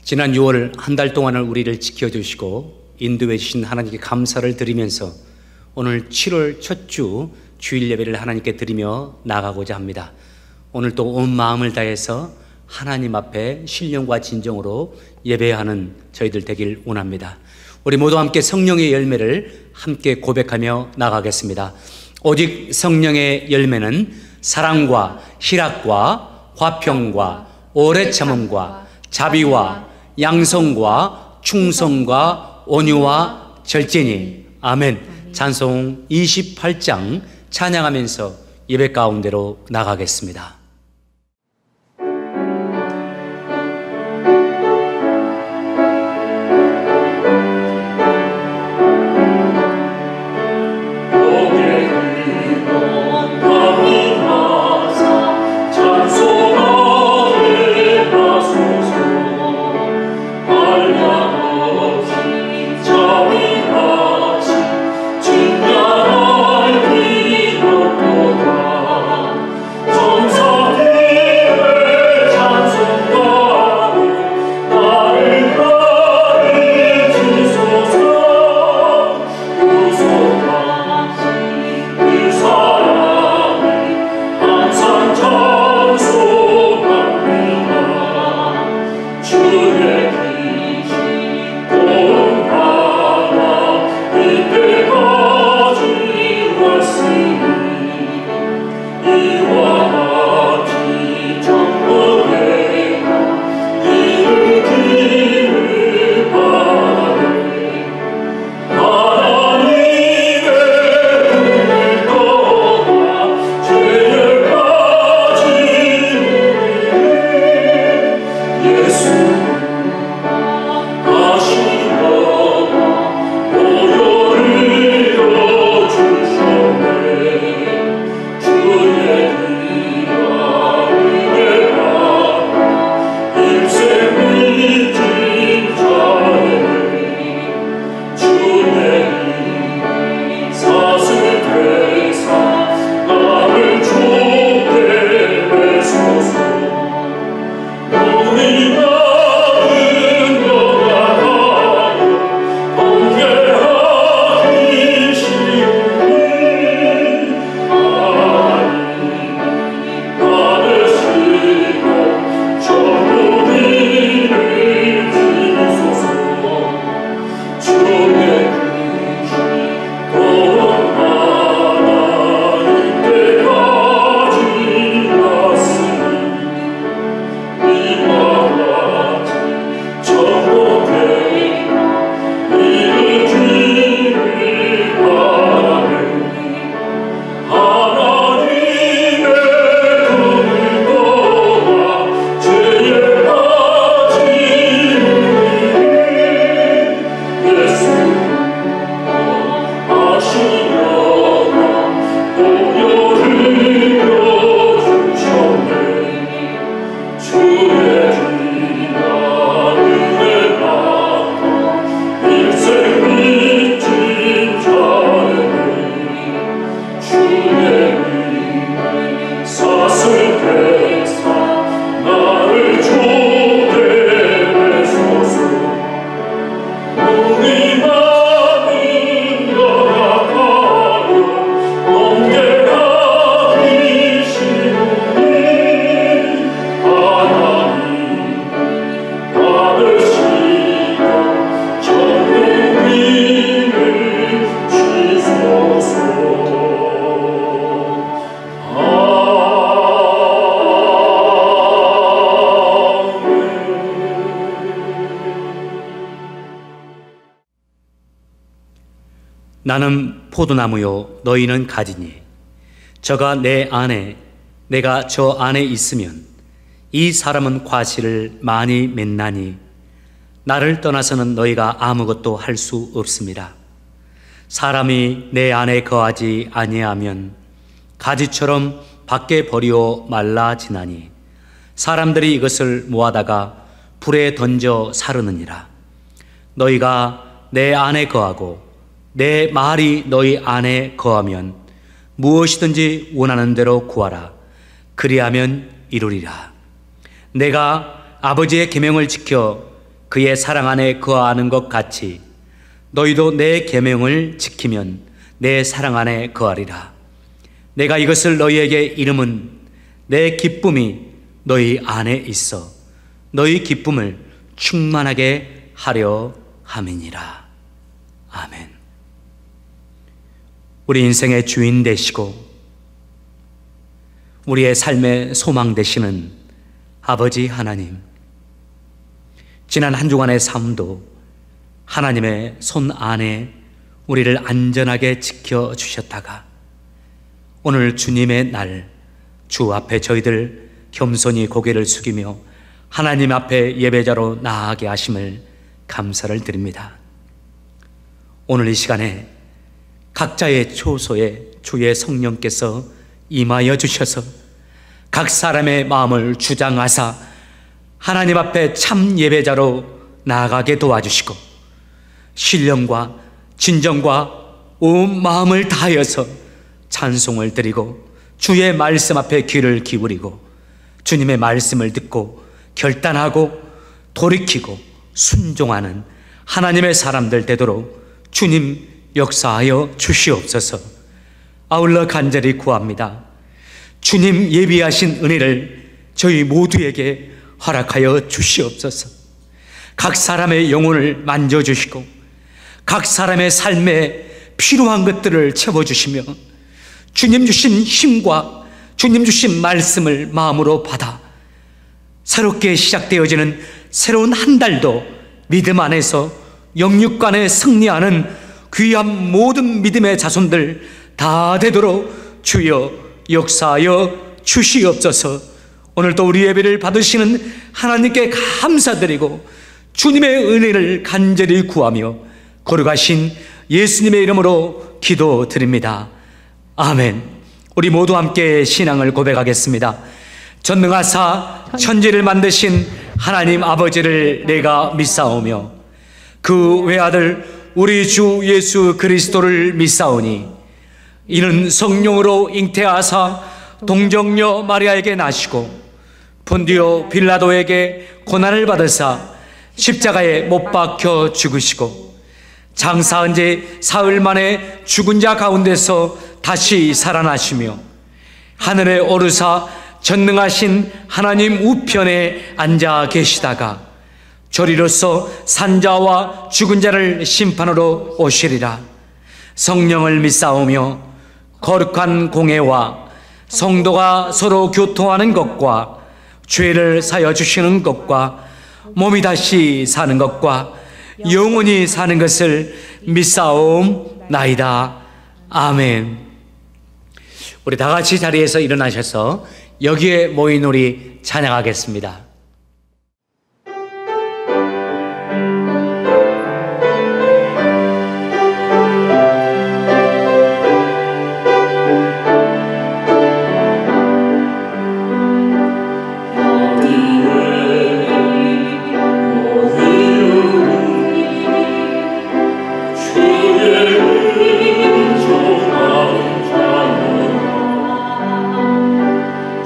지난 6월 한 달 동안을 우리를 지켜주시고 인도해 주신 하나님께 감사를 드리면서 오늘 7월 첫 주 주일 예배를 하나님께 드리며 나가고자 합니다. 오늘 또 온 마음을 다해서 하나님 앞에 신령과 진정으로 예배하는 저희들 되길 원합니다. 우리 모두 함께 성령의 열매를 함께 고백하며 나가겠습니다. 오직 성령의 열매는 사랑과 희락과 화평과 오래 참음과 자비와 양성과 충성과 온유와 절제니. 아멘. 찬송 28장 찬양하면서 예배 가운데로 나가겠습니다. 나는 포도나무요 너희는 가지니 저가 내 안에 내가 저 안에 있으면 이 사람은 과실을 많이 맺나니 나를 떠나서는 너희가 아무것도 할 수 없습니다. 사람이 내 안에 거하지 아니하면 가지처럼 밖에 버리어 말라지나니 사람들이 이것을 모아다가 불에 던져 사르느니라. 너희가 내 안에 거하고 내 말이 너희 안에 거하면 무엇이든지 원하는 대로 구하라. 그리하면 이루리라. 내가 아버지의 계명을 지켜 그의 사랑 안에 거하는 것 같이 너희도 내 계명을 지키면 내 사랑 안에 거하리라. 내가 이것을 너희에게 이름은 내 기쁨이 너희 안에 있어 너희 기쁨을 충만하게 하려 함이니라. 아멘. 우리 인생의 주인 되시고 우리의 삶의 소망 되시는 아버지 하나님, 지난 한 주간의 삶도 하나님의 손 안에 우리를 안전하게 지켜주셨다가 오늘 주님의 날, 주 앞에 저희들 겸손히 고개를 숙이며 하나님 앞에 예배자로 나아가게 하심을 감사를 드립니다. 오늘 이 시간에 각자의 초소에 주의 성령께서 임하여 주셔서 각 사람의 마음을 주장하사 하나님 앞에 참 예배자로 나아가게 도와주시고 신령과 진정과 온 마음을 다하여서 찬송을 드리고 주의 말씀 앞에 귀를 기울이고 주님의 말씀을 듣고 결단하고 돌이키고 순종하는 하나님의 사람들 되도록 주님 역사하여 주시옵소서. 아울러 간절히 구합니다. 주님 예비하신 은혜를 저희 모두에게 허락하여 주시옵소서. 각 사람의 영혼을 만져주시고 각 사람의 삶에 필요한 것들을 채워주시며 주님 주신 힘과 주님 주신 말씀을 마음으로 받아 새롭게 시작되어지는 새로운 한 달도 믿음 안에서 영육간에 승리하는 귀한 모든 믿음의 자손들 다 되도록 주여 역사하여 주시옵소서. 오늘도 우리 예배를 받으시는 하나님께 감사드리고 주님의 은혜를 간절히 구하며 거룩하신 예수님의 이름으로 기도드립니다. 아멘. 우리 모두 함께 신앙을 고백하겠습니다. 전능하사 천지를 만드신 하나님 아버지를 내가 믿사오며 그 외아들 우리 주 예수 그리스도를 믿사오니 이는 성령으로 잉태하사 동정녀 마리아에게 나시고 본디오 빌라도에게 고난을 받으사 십자가에 못 박혀 죽으시고 장사한 지 사흘 만에 죽은 자 가운데서 다시 살아나시며 하늘에 오르사 전능하신 하나님 우편에 앉아 계시다가 저리로서 산자와 죽은 자를 심판으로 오시리라. 성령을 믿사오며 거룩한 공회와 성도가 서로 교통하는 것과 죄를 사여 주시는 것과 몸이 다시 사는 것과 영원히 사는 것을 믿사옵나이다. 아멘. 우리 다 같이 자리에서 일어나셔서 여기에 모인 우리 찬양하겠습니다.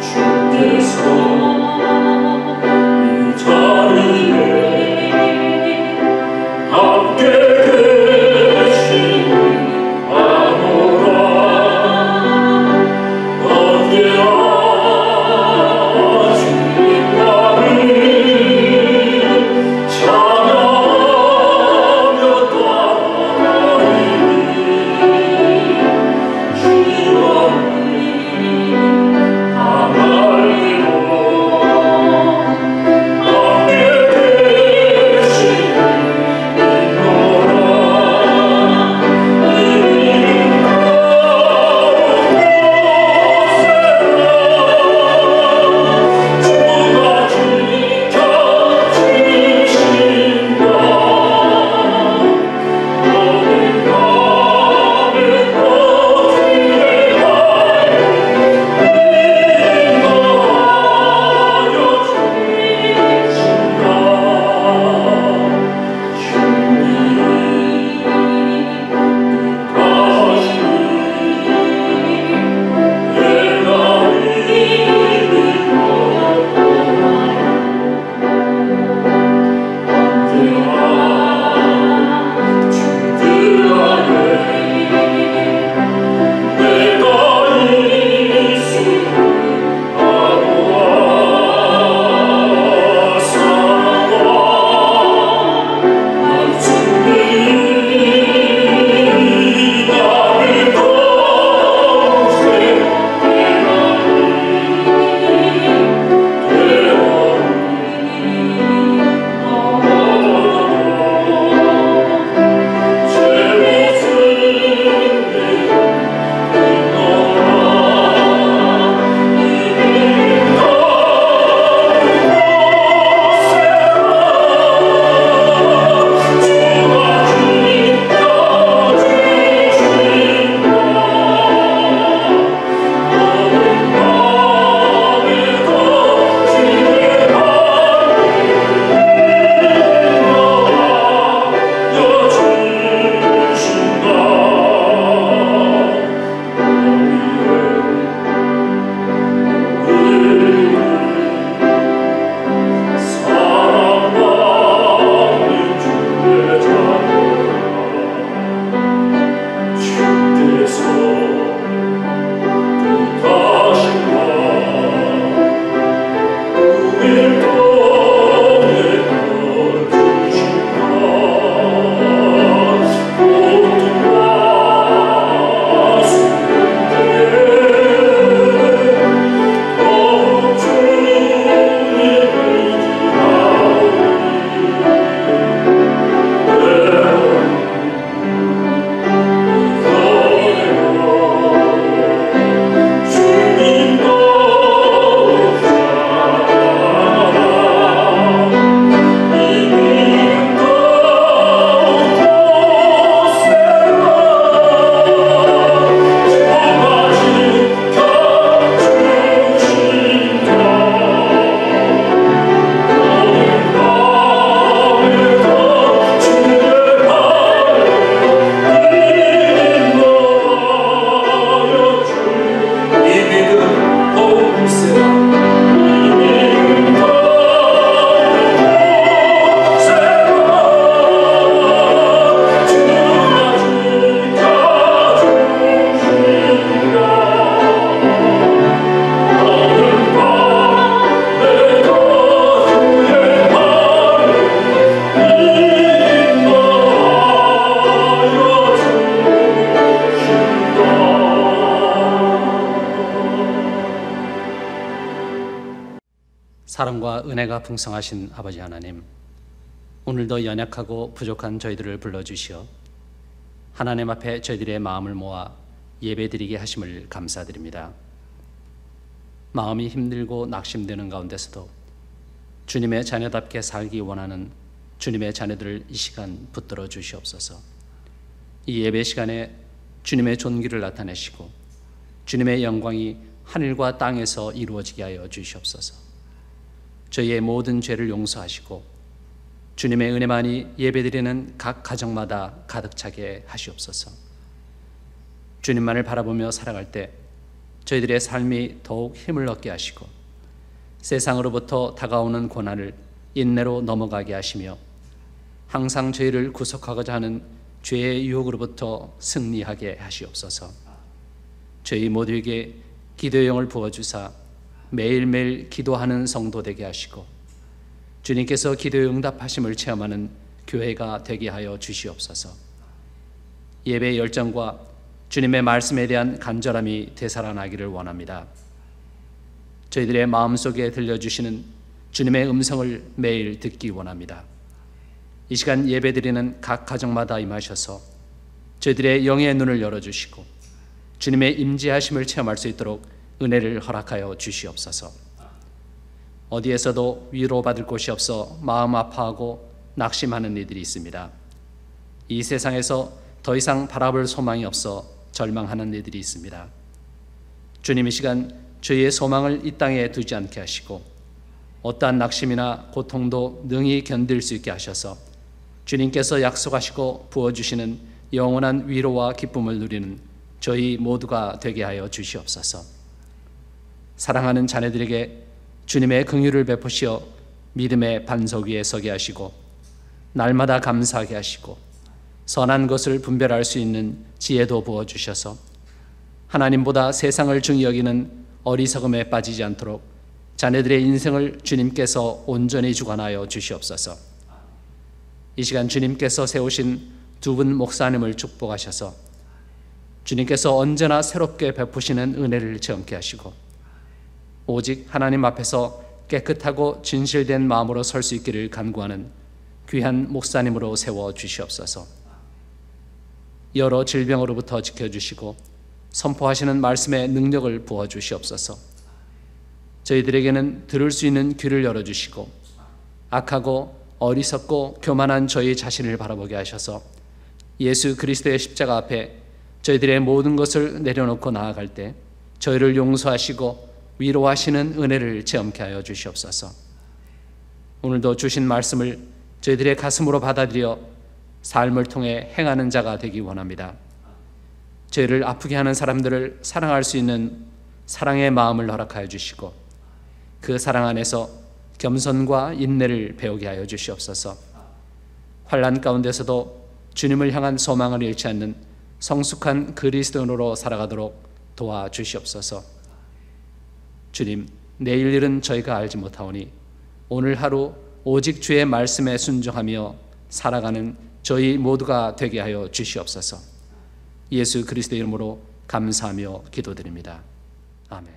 주께서 은혜가 풍성하신 아버지 하나님, 오늘도 연약하고 부족한 저희들을 불러주시어 하나님 앞에 저희들의 마음을 모아 예배드리게 하심을 감사드립니다. 마음이 힘들고 낙심되는 가운데서도 주님의 자녀답게 살기 원하는 주님의 자녀들을 이 시간 붙들어 주시옵소서. 이 예배 시간에 주님의 존귀를 나타내시고 주님의 영광이 하늘과 땅에서 이루어지게 하여 주시옵소서. 저희의 모든 죄를 용서하시고 주님의 은혜만이 예배드리는 각 가정마다 가득 차게 하시옵소서. 주님만을 바라보며 살아갈 때 저희들의 삶이 더욱 힘을 얻게 하시고 세상으로부터 다가오는 고난을 인내로 넘어가게 하시며 항상 저희를 구속하고자 하는 죄의 유혹으로부터 승리하게 하시옵소서. 저희 모두에게 기도의 영을 부어주사 매일매일 기도하는 성도 되게 하시고 주님께서 기도의 응답하심을 체험하는 교회가 되게 하여 주시옵소서. 예배의 열정과 주님의 말씀에 대한 간절함이 되살아나기를 원합니다. 저희들의 마음속에 들려주시는 주님의 음성을 매일 듣기 원합니다. 이 시간 예배드리는 각 가정마다 임하셔서 저희들의 영의 눈을 열어주시고 주님의 임재하심을 체험할 수 있도록 은혜를 허락하여 주시옵소서. 어디에서도 위로받을 곳이 없어 마음 아파하고 낙심하는 이들이 있습니다. 이 세상에서 더 이상 바라볼 소망이 없어 절망하는 이들이 있습니다. 주님, 이 시간 저희의 소망을 이 땅에 두지 않게 하시고 어떠한 낙심이나 고통도 능히 견딜 수 있게 하셔서 주님께서 약속하시고 부어주시는 영원한 위로와 기쁨을 누리는 저희 모두가 되게 하여 주시옵소서. 사랑하는 자녀들에게 주님의 긍휼을 베푸시어 믿음의 반석 위에 서게 하시고 날마다 감사하게 하시고 선한 것을 분별할 수 있는 지혜도 부어주셔서 하나님보다 세상을 중히 여기는 어리석음에 빠지지 않도록 자녀들의 인생을 주님께서 온전히 주관하여 주시옵소서. 이 시간 주님께서 세우신 두 분 목사님을 축복하셔서 주님께서 언제나 새롭게 베푸시는 은혜를 체험케 하시고 오직 하나님 앞에서 깨끗하고 진실된 마음으로 설 수 있기를 간구하는 귀한 목사님으로 세워 주시옵소서. 여러 질병으로부터 지켜주시고 선포하시는 말씀의 능력을 부어 주시옵소서. 저희들에게는 들을 수 있는 귀를 열어주시고 악하고 어리석고 교만한 저희 자신을 바라보게 하셔서 예수 그리스도의 십자가 앞에 저희들의 모든 것을 내려놓고 나아갈 때 저희를 용서하시고 위로하시는 은혜를 체험케 하여 주시옵소서. 오늘도 주신 말씀을 저희들의 가슴으로 받아들여 삶을 통해 행하는 자가 되기 원합니다. 저희를 아프게 하는 사람들을 사랑할 수 있는 사랑의 마음을 허락하여 주시고 그 사랑 안에서 겸손과 인내를 배우게 하여 주시옵소서. 환난 가운데서도 주님을 향한 소망을 잃지 않는 성숙한 그리스도인으로 살아가도록 도와주시옵소서. 주님, 내일 일은 저희가 알지 못하오니 오늘 하루 오직 주의 말씀에 순종하며 살아가는 저희 모두가 되게 하여 주시옵소서. 예수 그리스도의 이름으로 감사하며 기도드립니다. 아멘.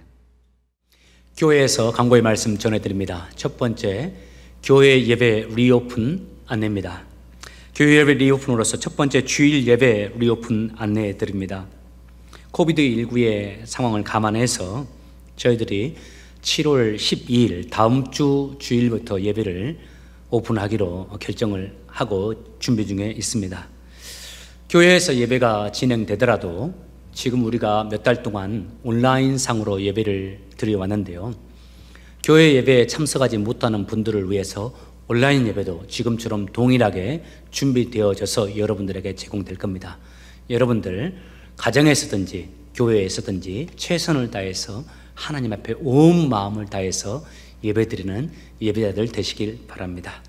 교회에서 강구의 말씀 전해드립니다. 첫 번째, 교회 예배 리오픈 안내입니다. 교회 예배 리오픈으로서 첫 번째 주일 예배 리오픈 안내해드립니다. 코비드19의 상황을 감안해서 저희들이 7월 12일 다음 주 주일부터 예배를 오픈하기로 결정을 하고 준비 중에 있습니다. 교회에서 예배가 진행되더라도 지금 우리가 몇 달 동안 온라인상으로 예배를 드려왔는데요. 교회 예배에 참석하지 못하는 분들을 위해서 온라인 예배도 지금처럼 동일하게 준비되어져서 여러분들에게 제공될 겁니다. 여러분들 가정에서든지 교회에서든지 최선을 다해서 하나님 앞에 온 마음을 다해서 예배드리는 예배자들 되시길 바랍니다.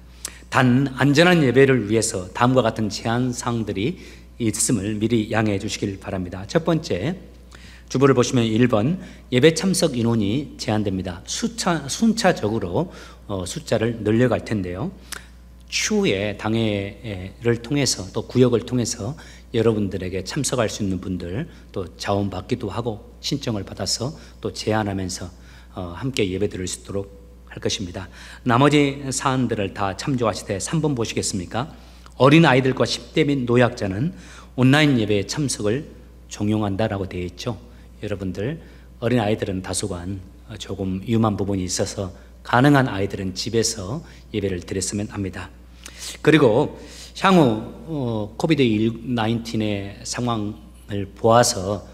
단 안전한 예배를 위해서 다음과 같은 제한사항들이 있음을 미리 양해해 주시길 바랍니다. 첫 번째, 주보를 보시면 1번 예배 참석 인원이 제한됩니다. 순차적으로 숫자를 늘려갈 텐데요. 추후에 당회를 통해서 또 구역을 통해서 여러분들에게 참석할 수 있는 분들 또 자원받기도 하고 신청을 받아서 또 제안하면서 함께 예배 드릴 수 있도록 할 것입니다. 나머지 사안들을 다 참조하시되 3번 보시겠습니까? 어린 아이들과 10대 및 노약자는 온라인 예배에 참석을 종용한다라고 되어 있죠. 여러분들 어린 아이들은 다소간 조금 위험한 부분이 있어서 가능한 아이들은 집에서 예배를 드렸으면 합니다. 그리고 향후 코비드-19의 상황을 보아서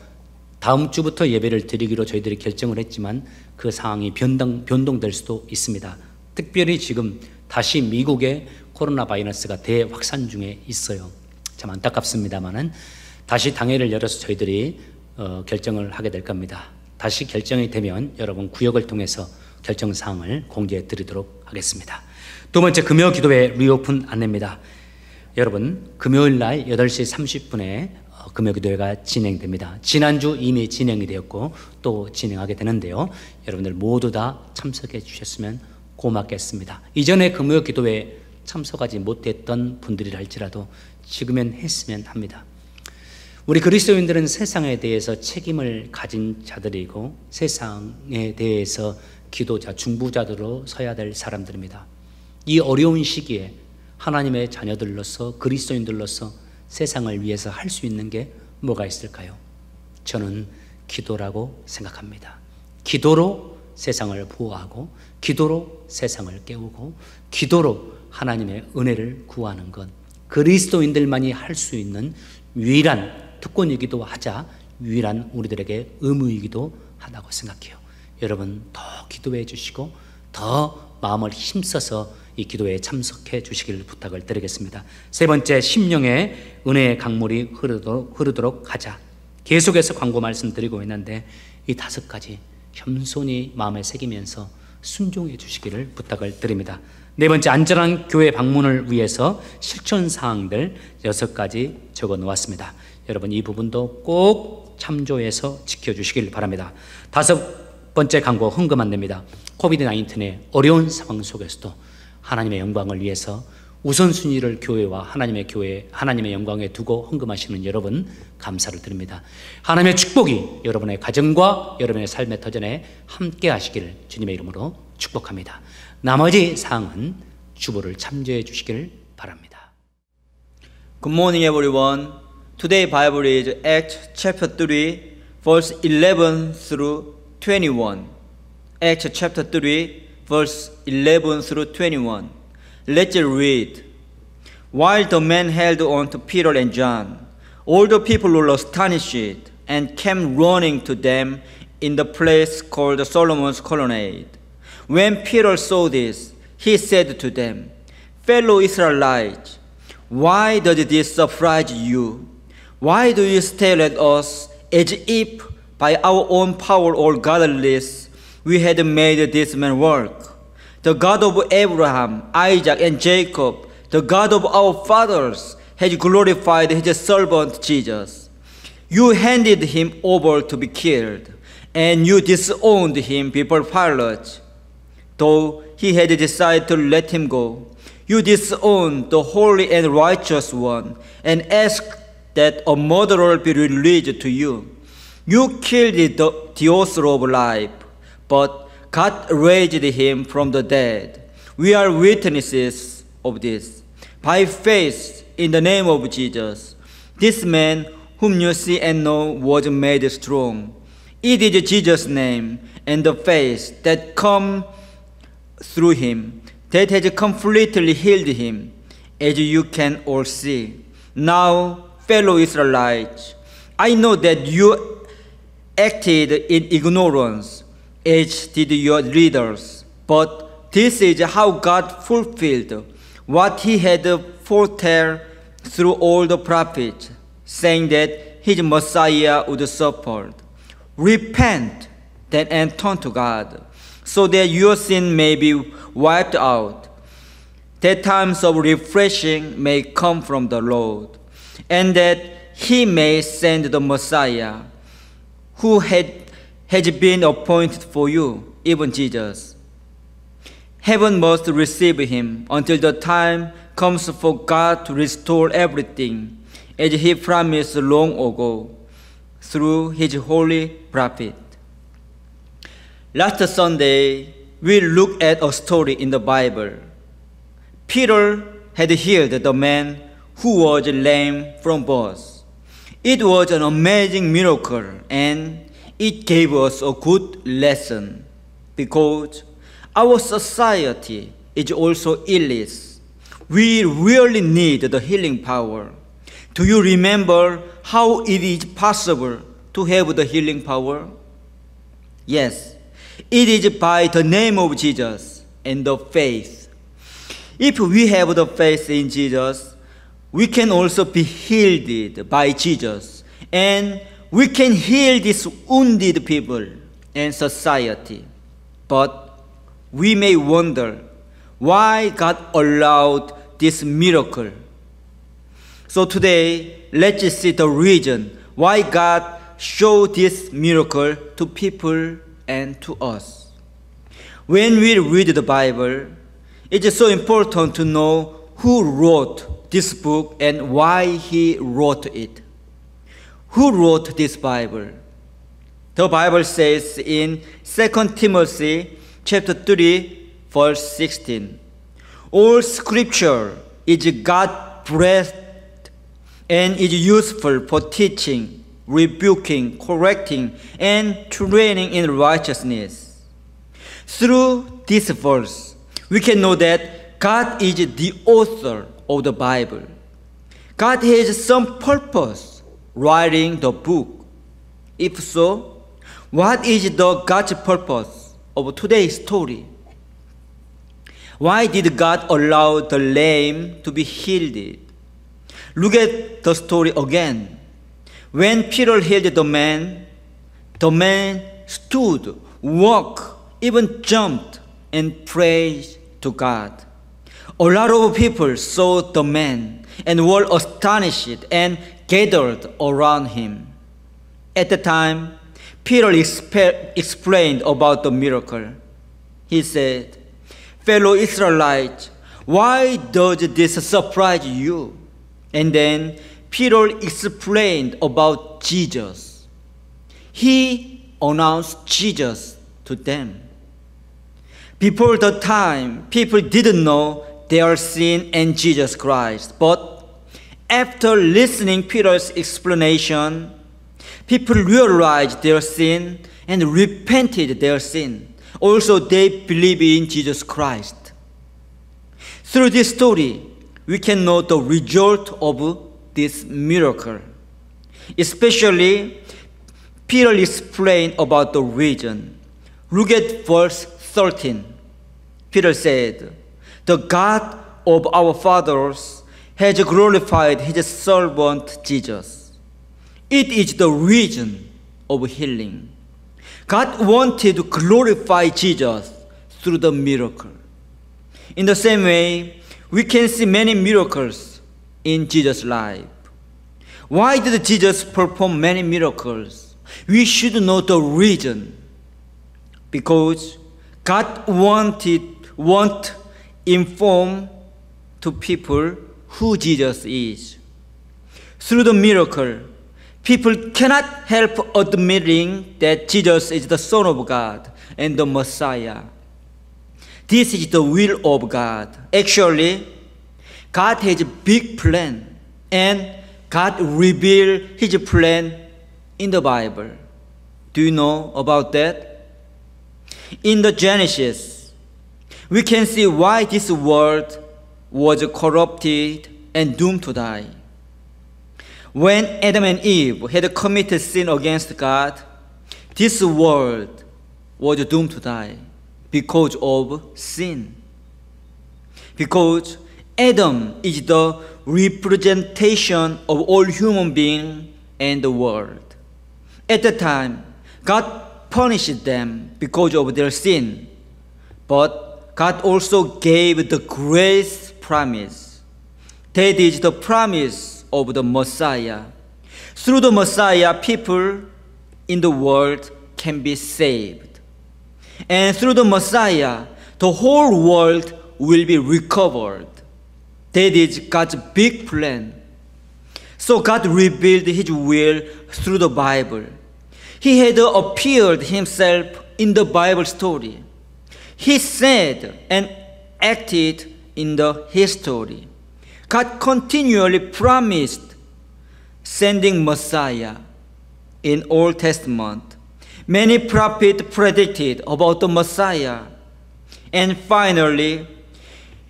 다음 주부터 예배를 드리기로 저희들이 결정을 했지만 그 상황이 변동될 수도 있습니다. 특별히 지금 다시 미국의 코로나 바이러스가 대확산 중에 있어요. 참 안타깝습니다만은 다시 당회를 열어서 저희들이 결정을 하게 될 겁니다. 다시 결정이 되면 여러분 구역을 통해서 결정 사항을 공지해 드리도록 하겠습니다. 두 번째, 금요 기도회 리오픈 안내입니다. 여러분 금요일 날 8시 30분에 금요 기도회가 진행됩니다. 지난주 이미 진행이 되었고 또 진행하게 되는데요. 여러분들 모두 다 참석해 주셨으면 고맙겠습니다. 이전에 금요 기도회에 참석하지 못했던 분들이라 할지라도 지금은 했으면 합니다. 우리 그리스도인들은 세상에 대해서 책임을 가진 자들이고 세상에 대해서 기도자, 중보자들로 서야 될 사람들입니다. 이 어려운 시기에 하나님의 자녀들로서 그리스도인들로서 세상을 위해서 할 수 있는 게 뭐가 있을까요? 저는 기도라고 생각합니다. 기도로 세상을 보호하고 기도로 세상을 깨우고 기도로 하나님의 은혜를 구하는 것, 그리스도인들만이 할 수 있는 유일한 특권이기도 하자 유일한 우리들에게 의무이기도 하다고 생각해요. 여러분 더 기도해 주시고 더 마음을 힘써서 이 기도에 참석해 주시기를 부탁을 드리겠습니다. 세 번째, 심령의 은혜의 강물이 흐르도록 하자. 계속해서 광고 말씀드리고 있는데 이 5가지 겸손히 마음에 새기면서 순종해 주시기를 부탁을 드립니다. 네 번째, 안전한 교회 방문을 위해서 실천 사항들 6가지 적어 놓았습니다. 여러분 이 부분도 꼭 참조해서 지켜주시길 바랍니다. 5번째 광고 헌금 안내입니다. 코비드-19의 어려운 상황 속에서도 하나님의 영광을 위해서 우선순위를 교회와 하나님의 영광에 두고 헌금하시는 여러분 감사를 드립니다. 하나님의 축복이 여러분의 가정과 여러분의 삶의 터전에 함께 하시기를 주님의 이름으로 축복합니다. 나머지 사항은 주보를 참조해 주시기를 바랍니다. Good morning, everyone. Today Bible is Acts chapter 3, verse 11 through 21. Acts chapter 3, verse 11 through 21. Let's read. While the men held on to Peter and John, all the people were astonished and came running to them in the place called Solomon's Colonnade. When Peter saw this, he said to them, Fellow Israelites, why does this surprise you? Why do you stare at us as if by our own power or godliness we had made this man work? The God of Abraham, Isaac, and Jacob, the God of our fathers, has glorified his servant Jesus. You handed him over to be killed, and you disowned him before Pilate. Though he had decided to let him go, you disowned the holy and righteous one and asked that a murderer be released to you. You killed the author of life, but God raised him from the dead. We are witnesses of this. By faith in the name of Jesus, this man whom you see and know was made strong. It is Jesus' name and the faith that come through him that has completely healed him, as you can all see. Now, fellow Israelites, I know that you acted in ignorance, as did your leaders. But this is how God fulfilled what he had foretold through all the prophets, saying that his Messiah would suffer. Repent then and turn to God, so that your sin may be wiped out, that times of refreshing may come from the Lord, and that he may send the Messiah, who has been appointed for you, even Jesus. Heaven must receive him until the time comes for God to restore everything, as he promised long ago through his holy prophet. Last Sunday, we look at a story in the Bible. Peter had healed the man who was lame from birth. It was an amazing miracle, and it gave us a good lesson because our society is also illness. We really need the healing power. Do you remember how it is possible to have the healing power? Yes, it is by the name of Jesus and the faith. If we have the faith in Jesus, we can also be healed by Jesus, and we can heal these wounded people and society. But we may wonder why God allowed this miracle. So today, let's see the reason why God showed this miracle to people and to us. When we read the Bible, it is so important to know who wrote this book and why he wrote it. Who wrote this Bible? The Bible says in 2 Timothy chapter 3, verse 16, all scripture is God-breathed and is useful for teaching, rebuking, correcting, and training in righteousness. Through this verse, we can know that God is the author of the Bible. God has some purpose writing the book. If so, what is the God's purpose of today's story? Why did God allow the lame to be healed? Look at the story again. When Peter healed the man stood, walked, even jumped and prayed to God. A lot of people saw the man and were astonished and gathered around him. At the time, Peter explained about the miracle. He said, "Fellow Israelites, why does this surprise you?" And then Peter explained about Jesus. He announced Jesus to them. Before the time, people didn't know their sin and Jesus Christ. But after listening Peter's explanation, people realized their sin and repented their sin. Also, they believe in Jesus Christ. Through this story, we can know the result of this miracle. Especially, Peter explained about the reason. Look at verse 13. Peter said, "The God of our fathers has glorified his servant Jesus." It is the reason of healing. God wanted to glorify Jesus through the miracle. In the same way, we can see many miracles in Jesus' life. Why did Jesus perform many miracles? We should know the reason. Because God wanted inform to people who Jesus is. Through the miracle, people cannot help admitting that Jesus is the Son of God and the Messiah. This is the will of God. Actually, God has a big plan, and God revealed his plan in the Bible. Do you know about that? In the Genesis, we can see why this world was corrupted and doomed to die. When Adam and Eve had committed sin against God, this world was doomed to die because of sin. Because Adam is the representation of all human beings and the world. At the time, God punished them because of their sin, but God also gave the grace promise. That is the promise of the Messiah. Through the Messiah, people in the world can be saved. And through the Messiah, the whole world will be recovered. That is God's big plan. So God revealed his will through the Bible. He had appeared himself in the Bible story. He said and acted in the history. God continually promised sending Messiah in Old Testament. Many prophets predicted about the Messiah. And finally,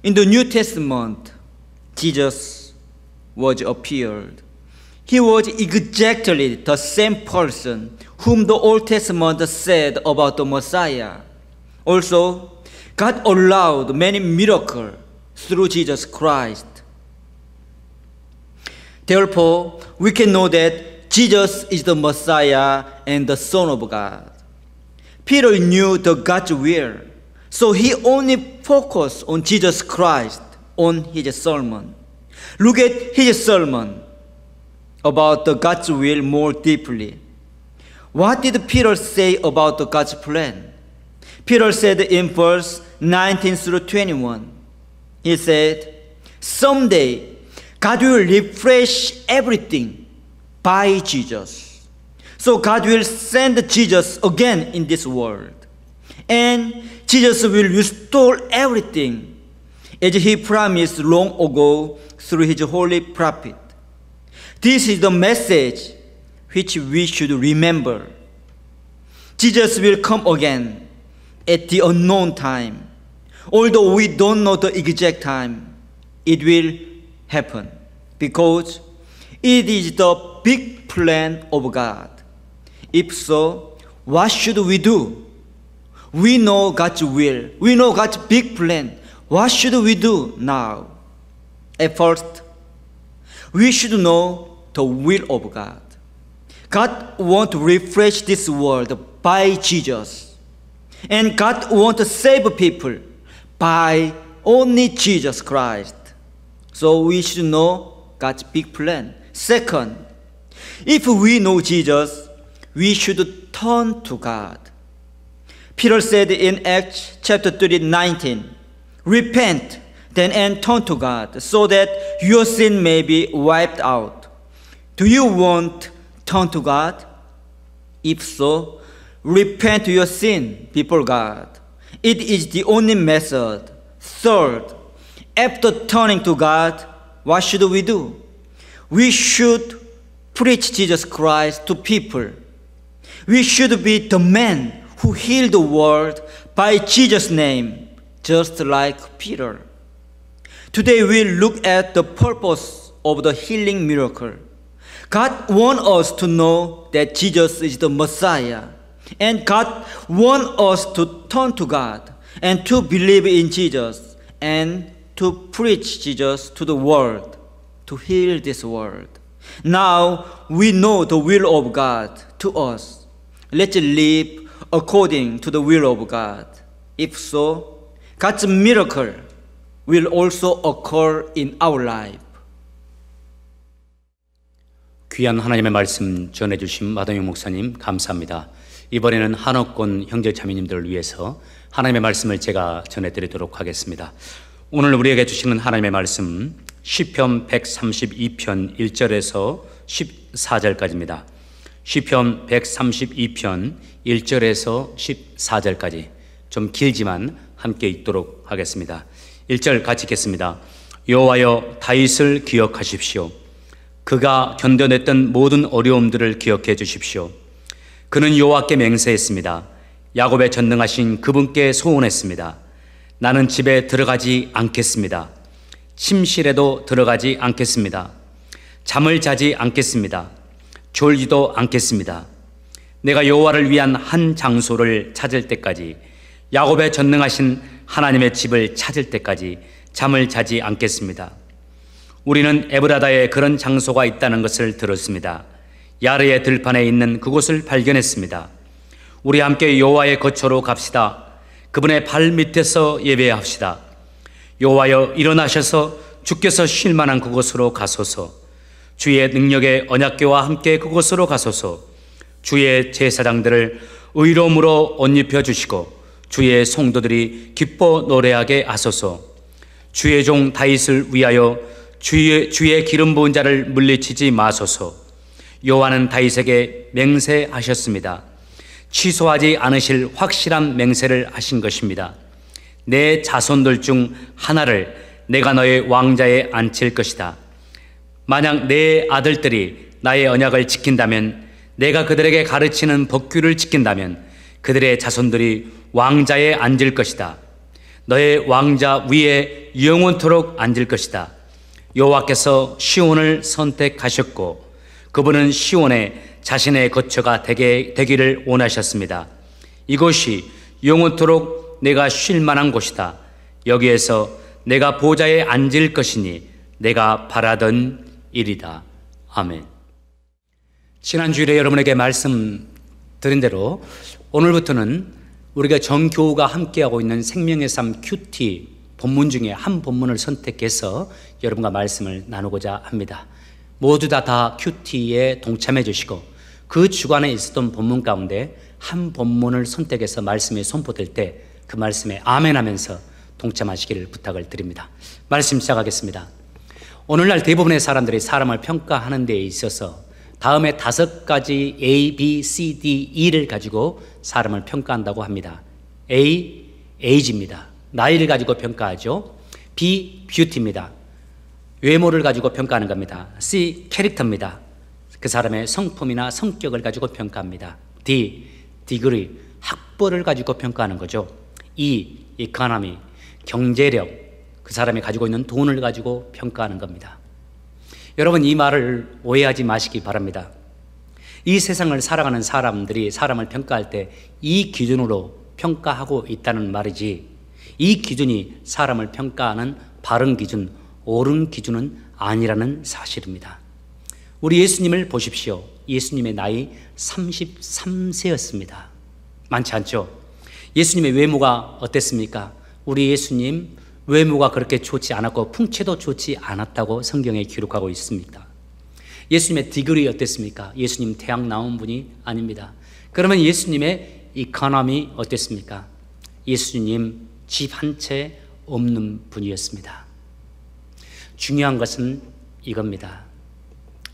in the New Testament, Jesus was appeared. He was exactly the same person whom the Old Testament said about the Messiah. Also, God allowed many miracles through Jesus Christ. Therefore, we can know that Jesus is the Messiah and the Son of God. Peter knew the God's will, so he only focused on Jesus Christ on his sermon. Look at his sermon about the God's will more deeply. What did Peter say about the God's plan? Peter said in verse 19 through 21, he said, someday God will refresh everything by Jesus. So God will send Jesus again in this world. And Jesus will restore everything as he promised long ago through his holy prophet. This is the message which we should remember. Jesus will come again at the unknown time. Although we don't know the exact time, it will happen because it is the big plan of God. If so, what should we do? We know God's will. We know God's big plan. What should we do now? At first, we should know the will of God. God wants to refresh this world by Jesus. And God wants to save people by only Jesus Christ. So we should know God's big plan. Second, if we know Jesus, we should turn to God. Peter said in Acts chapter 19, repent then and turn to God so that your sin may be wiped out. Do you want to turn to God? If so, repent your sin before God. It is the only method. Third, after turning to God, what should we do? We should preach Jesus Christ to people. We should be the man who healed the world by Jesus' name, just like Peter. Today we look at the purpose of the healing miracle. God wants us to know that Jesus is the Messiah. And God wants us to turn to God and to believe in Jesus and to preach Jesus to the world, to heal this world. Now we know the will of God to us. Let's live according to the will of God. If so, God's miracle will also occur in our life. 귀한 하나님의 말씀 전해주신 마동영 목사님 감사합니다. 이번에는 한옥권 형제자매님들을 위해서 하나님의 말씀을 제가 전해드리도록 하겠습니다. 오늘 우리에게 주시는 하나님의 말씀 시편 132편 1절에서 14절까지입니다. 시편 132편 1절에서 14절까지 좀 길지만 함께 읽도록 하겠습니다. 1절 같이 읽겠습니다. 여호와여 다윗을 기억하십시오. 그가 견뎌냈던 모든 어려움들을 기억해 주십시오. 그는 여호와께 맹세했습니다. 야곱의 전능하신 그분께 소원했습니다. 나는 집에 들어가지 않겠습니다. 침실에도 들어가지 않겠습니다. 잠을 자지 않겠습니다. 졸지도 않겠습니다. 내가 여호와를 위한 한 장소를 찾을 때까지, 야곱의 전능하신 하나님의 집을 찾을 때까지 잠을 자지 않겠습니다. 우리는 에브라다에 그런 장소가 있다는 것을 들었습니다. 야르의 들판에 있는 그곳을 발견했습니다. 우리 함께 여호와의 거처로 갑시다. 그분의 발 밑에서 예배합시다. 여호와여 일어나셔서 주께서 쉴 만한 그곳으로 가소서. 주의 능력의 언약궤와 함께 그곳으로 가소서. 주의 제사장들을 의로움으로 옷 입혀 주시고 주의 성도들이 기뻐 노래하게 하소서. 주의 종 다윗을 위하여 주의 기름 부은 자를 물리치지 마소서. 여호와는 다윗에게 맹세하셨습니다. 취소하지 않으실 확실한 맹세를 하신 것입니다. 내 자손들 중 하나를 내가 너의 왕자에 앉힐 것이다. 만약 내 아들들이 나의 언약을 지킨다면, 내가 그들에게 가르치는 법규를 지킨다면 그들의 자손들이 왕자에 앉을 것이다. 너의 왕자 위에 영원토록 앉을 것이다. 여호와께서 시온을 선택하셨고 그분은 시온에 자신의 거처가 되기를 원하셨습니다. 이곳이 영원토록 내가 쉴 만한 곳이다. 여기에서 내가 보좌에 앉을 것이니 내가 바라던 일이다. 아멘. 지난주일에 여러분에게 말씀드린 대로 오늘부터는 우리가 정교우가 함께하고 있는 생명의 삶 큐티 본문 중에 한 본문을 선택해서 여러분과 말씀을 나누고자 합니다. 모두 다 큐티에 동참해 주시고 그 주간에 있었던 본문 가운데 한 본문을 선택해서 말씀이 선포될 때 그 말씀에 아멘 하면서 동참하시기를 부탁을 드립니다. 말씀 시작하겠습니다. 오늘날 대부분의 사람들이 사람을 평가하는 데 있어서 다음에 5가지 A, B, C, D, E를 가지고 사람을 평가한다고 합니다. A, age입니다. 나이를 가지고 평가하죠. B, beauty입니다. 외모를 가지고 평가하는 겁니다. C, 캐릭터입니다. 그 사람의 성품이나 성격을 가지고 평가합니다. D, degree, 학벌을 가지고 평가하는 거죠. E, economy, 경제력, 그 사람이 가지고 있는 돈을 가지고 평가하는 겁니다. 여러분, 이 말을 오해하지 마시기 바랍니다. 이 세상을 살아가는 사람들이 사람을 평가할 때 이 기준으로 평가하고 있다는 말이지, 이 기준이 사람을 평가하는 바른 기준, 옳은 기준은 아니라는 사실입니다. 우리 예수님을 보십시오. 예수님의 나이 33세였습니다. 많지 않죠? 예수님의 외모가 어땠습니까? 우리 예수님 외모가 그렇게 좋지 않았고 풍채도 좋지 않았다고 성경에 기록하고 있습니다. 예수님의 디그리 어땠습니까? 예수님 대학 나온 분이 아닙니다. 그러면 예수님의 이코노미 어땠습니까? 예수님 집 한 채 없는 분이었습니다. 중요한 것은 이겁니다.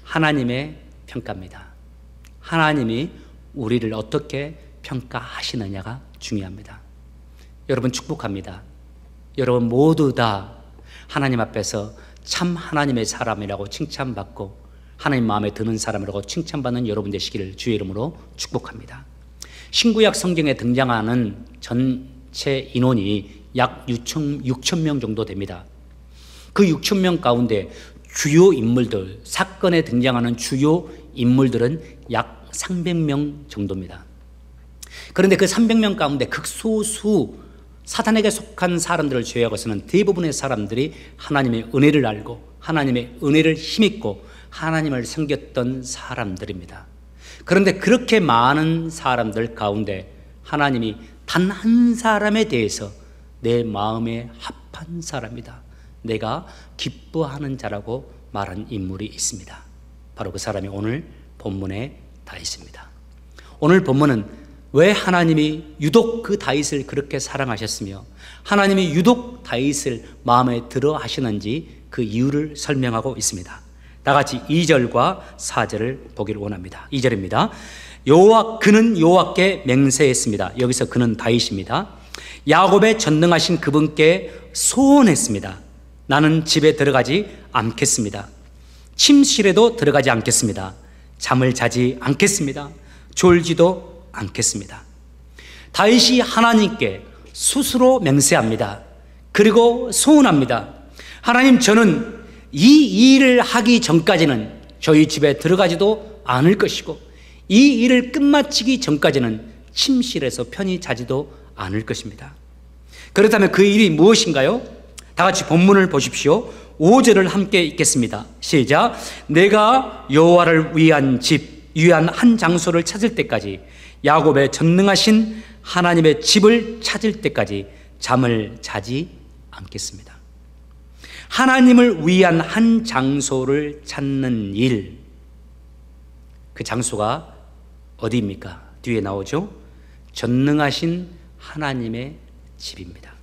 하나님의 평가입니다. 하나님이 우리를 어떻게 평가하시느냐가 중요합니다. 여러분 축복합니다. 여러분 모두 다 하나님 앞에서 참 하나님의 사람이라고 칭찬받고 하나님 마음에 드는 사람이라고 칭찬받는 여러분 되시기를 주의 이름으로 축복합니다. 신구약 성경에 등장하는 전체 인원이 약 6천 명 정도 됩니다. 그 6천 명 가운데 주요 인물들, 사건에 등장하는 주요 인물들은 약 300명 정도입니다. 그런데 그 300명 가운데 극소수 사단에게 속한 사람들을 제외하고서는 대부분의 사람들이 하나님의 은혜를 알고 하나님의 은혜를 힘입고 하나님을 섬겼던 사람들입니다. 그런데 그렇게 많은 사람들 가운데 하나님이 단 한 사람에 대해서 내 마음에 합한 사람이다, 내가 기뻐하는 자라고 말한 인물이 있습니다. 바로 그 사람이 오늘 본문에 다윗입니다. 오늘 본문은 왜 하나님이 유독 그 다윗을 그렇게 사랑하셨으며 하나님이 유독 다윗을 마음에 들어 하시는지 그 이유를 설명하고 있습니다. 다 같이 2절과 4절을 보기를 원합니다. 2절입니다. 그는 여호와께 맹세했습니다. 여기서 그는 다윗입니다. 야곱의 전능하신 그분께 소원했습니다. 나는 집에 들어가지 않겠습니다. 침실에도 들어가지 않겠습니다. 잠을 자지 않겠습니다. 졸지도 않겠습니다. 다윗이 하나님께 스스로 맹세합니다. 그리고 소원합니다. 하나님, 저는 이 일을 하기 전까지는 저희 집에 들어가지도 않을 것이고 이 일을 끝마치기 전까지는 침실에서 편히 자지도 않을 것입니다. 그렇다면 그 일이 무엇인가요? 다 같이 본문을 보십시오. 5절을 함께 읽겠습니다. 시작. 내가 여호와를 위한 한 장소를 찾을 때까지, 야곱의 전능하신 하나님의 집을 찾을 때까지 잠을 자지 않겠습니다. 하나님을 위한 한 장소를 찾는 일, 그 장소가 어디입니까? 뒤에 나오죠. 전능하신 하나님의 집입니다.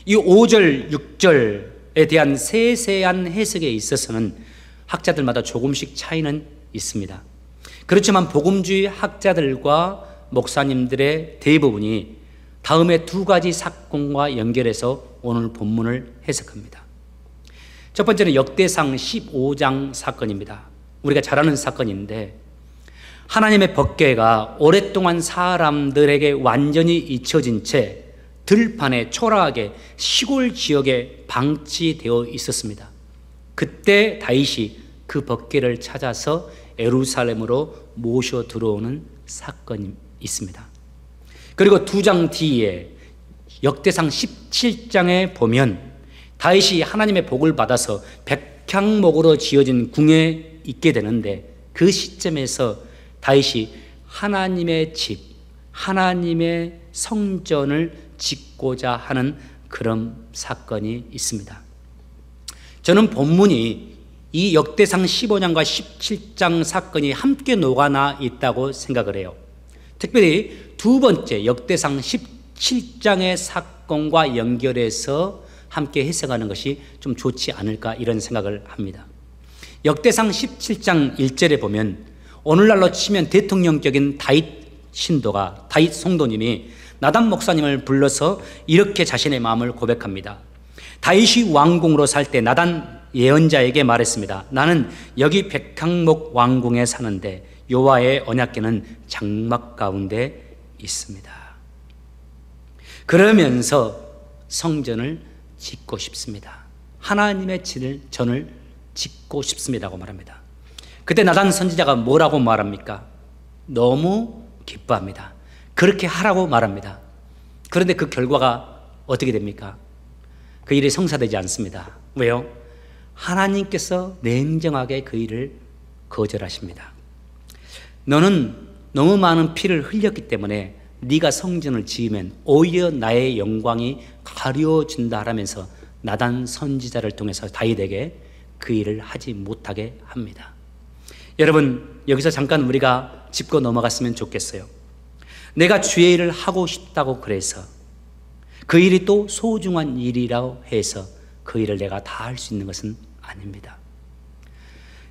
이 5절, 6절에 대한 세세한 해석에 있어서는 학자들마다 조금씩 차이는 있습니다. 그렇지만 복음주의 학자들과 목사님들의 대부분이 다음에 두 가지 사건과 연결해서 오늘 본문을 해석합니다. 첫 번째는 역대상 15장 사건입니다. 우리가 잘 아는 사건인데 하나님의 법궤가 오랫동안 사람들에게 완전히 잊혀진 채 들판에 초라하게 시골 지역에 방치되어 있었습니다. 그때 다윗이 그 법궤를 찾아서 예루살렘으로 모셔 들어오는 사건이 있습니다. 그리고 두 장 뒤에 역대상 17장에 보면 다윗이 하나님의 복을 받아서 백향목으로 지어진 궁에 있게 되는데 그 시점에서 다윗이 하나님의 집, 하나님의 성전을 짓고자 하는 그런 사건이 있습니다. 저는 본문이 이 역대상 15장과 17장 사건이 함께 녹아나 있다고 생각을 해요. 특별히 두 번째 역대상 17장의 사건과 연결해서 함께 해석하는 것이 좀 좋지 않을까 이런 생각을 합니다. 역대상 17장 1절에 보면 오늘날로 치면 대통령적인 다윗 신도가 다윗 성도님이 나단 목사님을 불러서 이렇게 자신의 마음을 고백합니다. 다윗이 왕궁으로 살 때 나단 예언자에게 말했습니다. 나는 여기 백향목 왕궁에 사는데 여호와의 언약궤는 장막 가운데 있습니다. 그러면서 성전을 짓고 싶습니다. 하나님의 전을 짓고 싶습니다고 말합니다. 그때 나단 선지자가 뭐라고 말합니까? 너무 기뻐합니다. 그렇게 하라고 말합니다. 그런데 그 결과가 어떻게 됩니까? 그 일이 성사되지 않습니다. 왜요? 하나님께서 냉정하게 그 일을 거절하십니다. 너는 너무 많은 피를 흘렸기 때문에 네가 성전을 지으면 오히려 나의 영광이 가려진다 하면서 나단 선지자를 통해서 다윗에게 그 일을 하지 못하게 합니다. 여러분, 여기서 잠깐 우리가 짚고 넘어갔으면 좋겠어요. 내가 주의 일을 하고 싶다고 그래서 그 일이 또 소중한 일이라고 해서 그 일을 내가 다 할 수 있는 것은 아닙니다.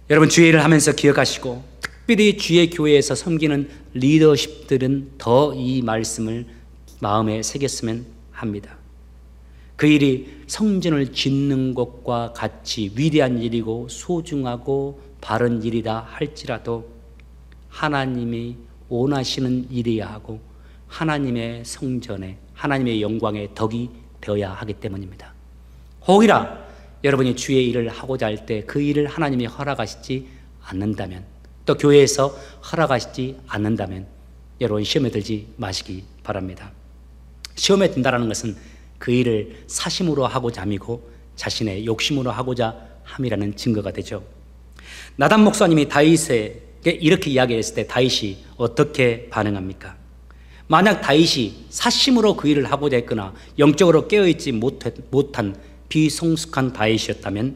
여러분, 주의 일을 하면서 기억하시고 특별히 주의 교회에서 섬기는 리더십들은 더 이 말씀을 마음에 새겼으면 합니다. 그 일이 성전을 짓는 것과 같이 위대한 일이고 소중하고 바른 일이라 할지라도 하나님이 원하시는 일이어야 하고 하나님의 성전에 하나님의 영광의 덕이 되어야 하기 때문입니다. 혹이라 여러분이 주의 일을 하고자 할 때 그 일을 하나님이 허락하시지 않는다면, 또 교회에서 허락하시지 않는다면 여러분 시험에 들지 마시기 바랍니다. 시험에 든다는 것은 그 일을 사심으로 하고자 함이고 자신의 욕심으로 하고자 함이라는 증거가 되죠. 나단 목사님이 다윗에게 이렇게 이야기했을 때 다윗이 어떻게 반응합니까? 만약 다윗이 사심으로 그 일을 하고자 했거나 영적으로 깨어있지 못한 비성숙한 다윗이었다면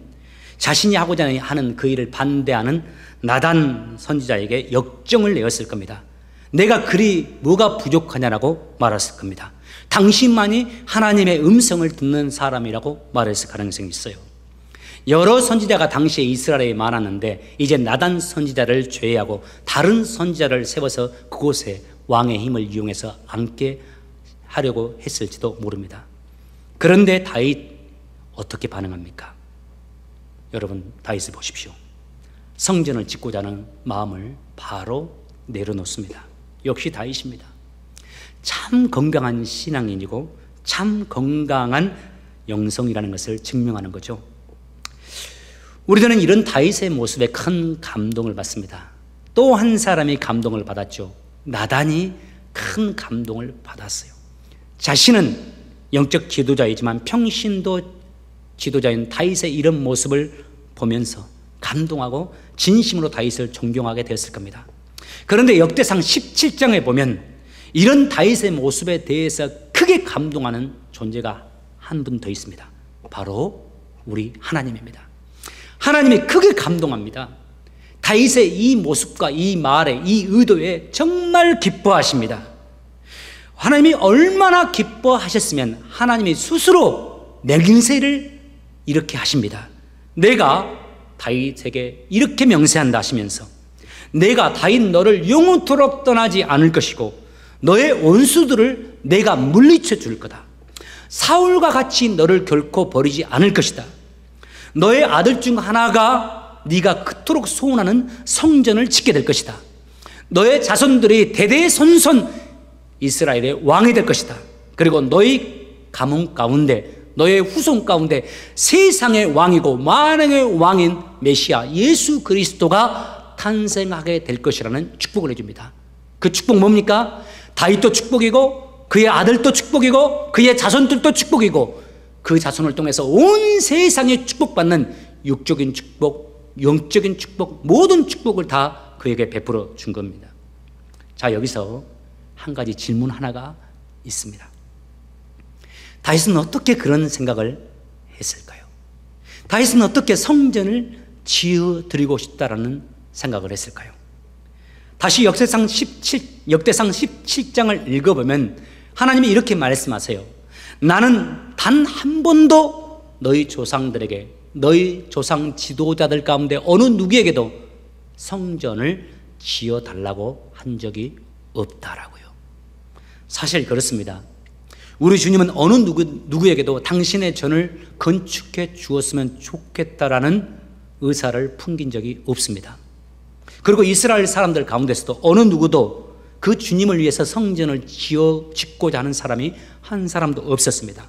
자신이 하고자 하는 그 일을 반대하는 나단 선지자에게 역정을 내었을 겁니다. 내가 그리 뭐가 부족하냐라고 말했을 겁니다. 당신만이 하나님의 음성을 듣는 사람이라고 말했을 가능성이 있어요. 여러 선지자가 당시에 이스라엘에 많았는데 이제 나단 선지자를 제외하고 다른 선지자를 세워서 그곳에 왕의 힘을 이용해서 앉게 하려고 했을지도 모릅니다. 그런데 다윗 어떻게 반응합니까? 여러분, 다윗을 보십시오. 성전을 짓고자 하는 마음을 바로 내려놓습니다. 역시 다윗입니다. 참 건강한 신앙인이고 참 건강한 영성이라는 것을 증명하는 거죠. 우리들은 이런 다윗의 모습에 큰 감동을 받습니다. 또 한 사람이 감동을 받았죠. 나단이 큰 감동을 받았어요. 자신은 영적 지도자이지만 평신도 지도자인 다윗의 이런 모습을 보면서 감동하고 진심으로 다윗을 존경하게 되었을 겁니다. 그런데 역대상 17장에 보면 이런 다윗의 모습에 대해서 크게 감동하는 존재가 한 분 더 있습니다. 바로 우리 하나님입니다. 하나님이 크게 감동합니다. 다윗의 이 모습과 이 말에, 이 의도에 정말 기뻐하십니다. 하나님이 얼마나 기뻐하셨으면 하나님이 스스로 맹세를 이렇게 하십니다. 내가 다윗에게 이렇게 명세한다 하시면서 내가 다윗 너를 영원토록 떠나지 않을 것이고 너의 원수들을 내가 물리쳐 줄 거다. 사울과 같이 너를 결코 버리지 않을 것이다. 너의 아들 중 하나가 네가 그토록 소원하는 성전을 짓게 될 것이다. 너의 자손들이 대대손손 이스라엘의 왕이 될 것이다. 그리고 너의 가문 가운데, 너의 후손 가운데 세상의 왕이고 만왕의 왕인 메시아 예수 그리스도가 탄생하게 될 것이라는 축복을 해줍니다. 그 축복 뭡니까? 다윗도 축복이고 그의 아들도 축복이고 그의 자손들도 축복이고 그 자손을 통해서 온 세상에 축복받는 육적인 축복, 영적인 축복, 모든 축복을 다 그에게 베풀어 준 겁니다. 자, 여기서 한 가지 질문 하나가 있습니다. 다윗은 어떻게 그런 생각을 했을까요? 다윗은 어떻게 성전을 지어드리고 싶다라는 생각을 했을까요? 다시 역대상 17장을 읽어보면 하나님이 이렇게 말씀하세요. 나는 단 한 번도 너희 조상들에게, 너희 조상 지도자들 가운데 어느 누구에게도 성전을 지어달라고 한 적이 없다라고요. 사실 그렇습니다. 우리 주님은 어느 누구에게도 당신의 전을 건축해 주었으면 좋겠다라는 의사를 풍긴 적이 없습니다. 그리고 이스라엘 사람들 가운데서도 어느 누구도 그 주님을 위해서 성전을 짓고자 하는 사람이 한 사람도 없었습니다.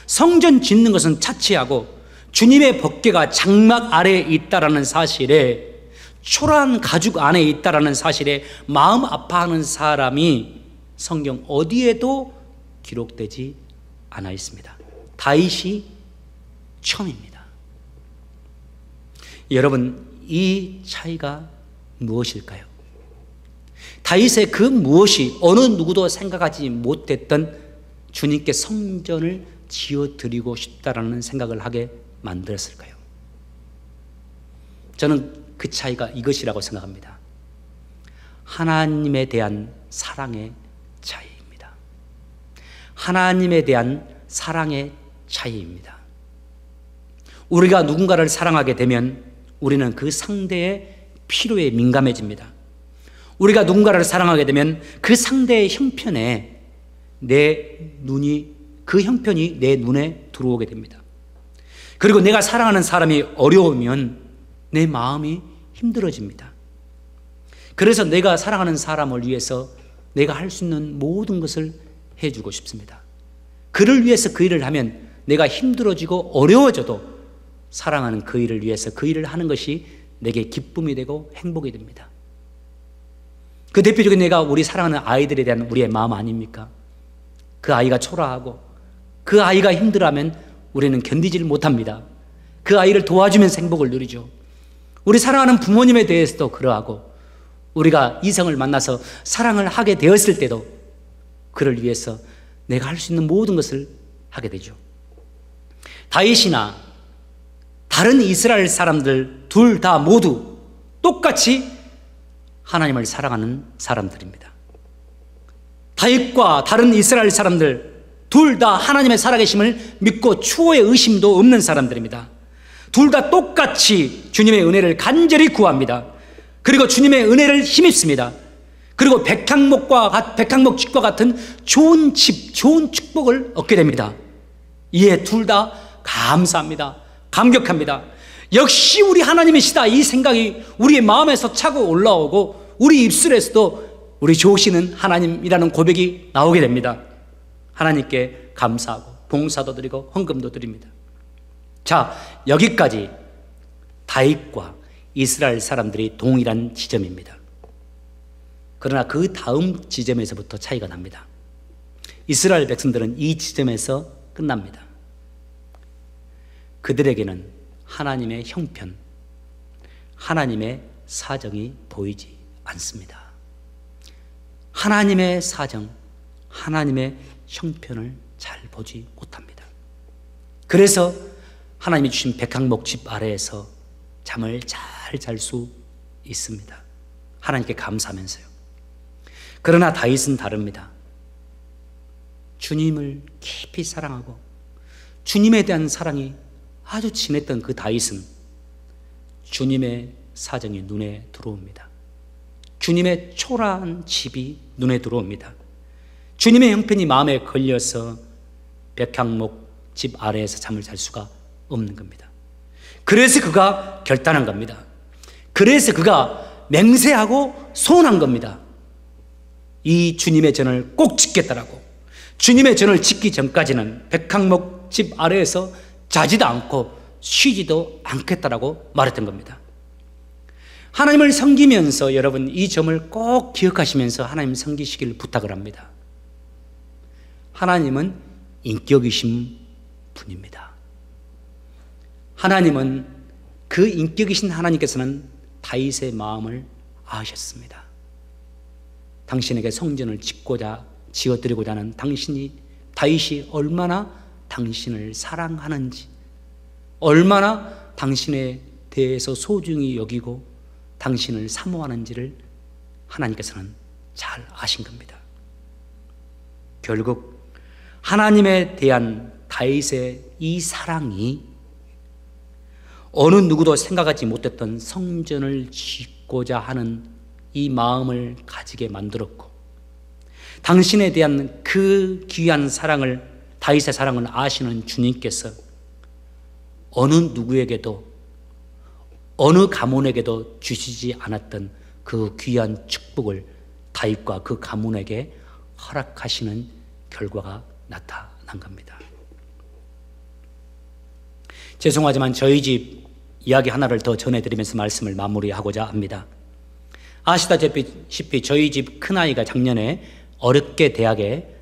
성전 짓는 것은 차치하고 주님의 법궤가 장막 아래에 있다라는 사실에, 초라한 가죽 안에 있다라는 사실에 마음 아파하는 사람이 성경 어디에도 기록되지 않아 있습니다. 다윗이 처음입니다. 여러분, 이 차이가 무엇일까요? 다윗의 그 무엇이 어느 누구도 생각하지 못했던 주님께 성전을 지어드리고 싶다라는 생각을 하게 만들었을까요? 저는 그 차이가 이것이라고 생각합니다. 하나님에 대한 사랑의 차이입니다. 하나님에 대한 사랑의 차이입니다. 우리가 누군가를 사랑하게 되면 우리는 그 상대의 필요에 민감해집니다. 우리가 누군가를 사랑하게 되면 그 상대의 형편에 그 형편이 내 눈에 들어오게 됩니다. 그리고 내가 사랑하는 사람이 어려우면 내 마음이 힘들어집니다. 그래서 내가 사랑하는 사람을 위해서 내가 할 수 있는 모든 것을 해주고 싶습니다. 그를 위해서 그 일을 하면 내가 힘들어지고 어려워져도 사랑하는 그 일을 위해서 그 일을 하는 것이 내게 기쁨이 되고 행복이 됩니다. 그 대표적인 예가 우리 사랑하는 아이들에 대한 우리의 마음 아닙니까? 그 아이가 초라하고 그 아이가 힘들어하면 우리는 견디지를 못합니다. 그 아이를 도와주면서 행복을 누리죠. 우리 사랑하는 부모님에 대해서도 그러하고 우리가 이성을 만나서 사랑을 하게 되었을 때도 그를 위해서 내가 할 수 있는 모든 것을 하게 되죠. 다윗이나 다른 이스라엘 사람들 둘 다 모두 똑같이 하나님을 사랑하는 사람들입니다. 다윗과 다른 이스라엘 사람들 둘 다 하나님의 살아계심을 믿고 추호의 의심도 없는 사람들입니다. 둘 다 똑같이 주님의 은혜를 간절히 구합니다. 그리고 주님의 은혜를 힘입습니다. 그리고 백향목집과 같은 좋은 집, 좋은 축복을 얻게 됩니다. 이에 둘 다 감사합니다. 감격합니다. 역시 우리 하나님이시다, 이 생각이 우리의 마음에서 차고 올라오고 우리 입술에서도 우리 좋으시는 하나님이라는 고백이 나오게 됩니다. 하나님께 감사하고 봉사도 드리고 헌금도 드립니다. 자, 여기까지 다윗과 이스라엘 사람들이 동일한 지점입니다. 그러나 그 다음 지점에서부터 차이가 납니다. 이스라엘 백성들은 이 지점에서 끝납니다. 그들에게는 하나님의 형편, 하나님의 사정이 보이지 않습니다. 하나님의 사정, 하나님의 형편을 잘 보지 못합니다. 그래서 하나님이 주신 백향목집 아래에서 잠을 잘 잘 수 있습니다. 하나님께 감사하면서요. 그러나 다윗은 다릅니다. 주님을 깊이 사랑하고 주님에 대한 사랑이 아주 진했던 그 다윗은 주님의 사정이 눈에 들어옵니다. 주님의 초라한 집이 눈에 들어옵니다. 주님의 형편이 마음에 걸려서 백향목 집 아래에서 잠을 잘 수가 없는 겁니다. 그래서 그가 결단한 겁니다. 그래서 그가 맹세하고 소원한 겁니다. 이 주님의 전을 꼭 지켰다라고. 주님의 전을 지키기 전까지는 백향목 집 아래에서 자지도 않고 쉬지도 않겠다라고 말했던 겁니다. 하나님을 섬기면서 여러분 이 점을 꼭 기억하시면서 하나님 섬기시길 부탁을 합니다. 하나님은 인격이신 분입니다. 하나님은 그 인격이신 하나님께서는 다윗의 마음을 아셨습니다. 당신에게 성전을 지어드리고자 하는 다윗이 얼마나 당신을 사랑하는지, 얼마나 당신에 대해서 소중히 여기고 당신을 사모하는지를 하나님께서는 잘 아신 겁니다. 결국 하나님에 대한 다윗의 이 사랑이 어느 누구도 생각하지 못했던 성전을 짓고자 하는 이 마음을 가지게 만들었고, 당신에 대한 그 귀한 사랑을, 다윗의 사랑을 아시는 주님께서 어느 누구에게도, 어느 가문에게도 주시지 않았던 그 귀한 축복을 다윗과 그 가문에게 허락하시는 결과가 나타난 겁니다. 죄송하지만 저희 집 이야기 하나를 더 전해드리면서 말씀을 마무리하고자 합니다. 아시다시피 저희 집 큰아이가 작년에 어렵게 대학에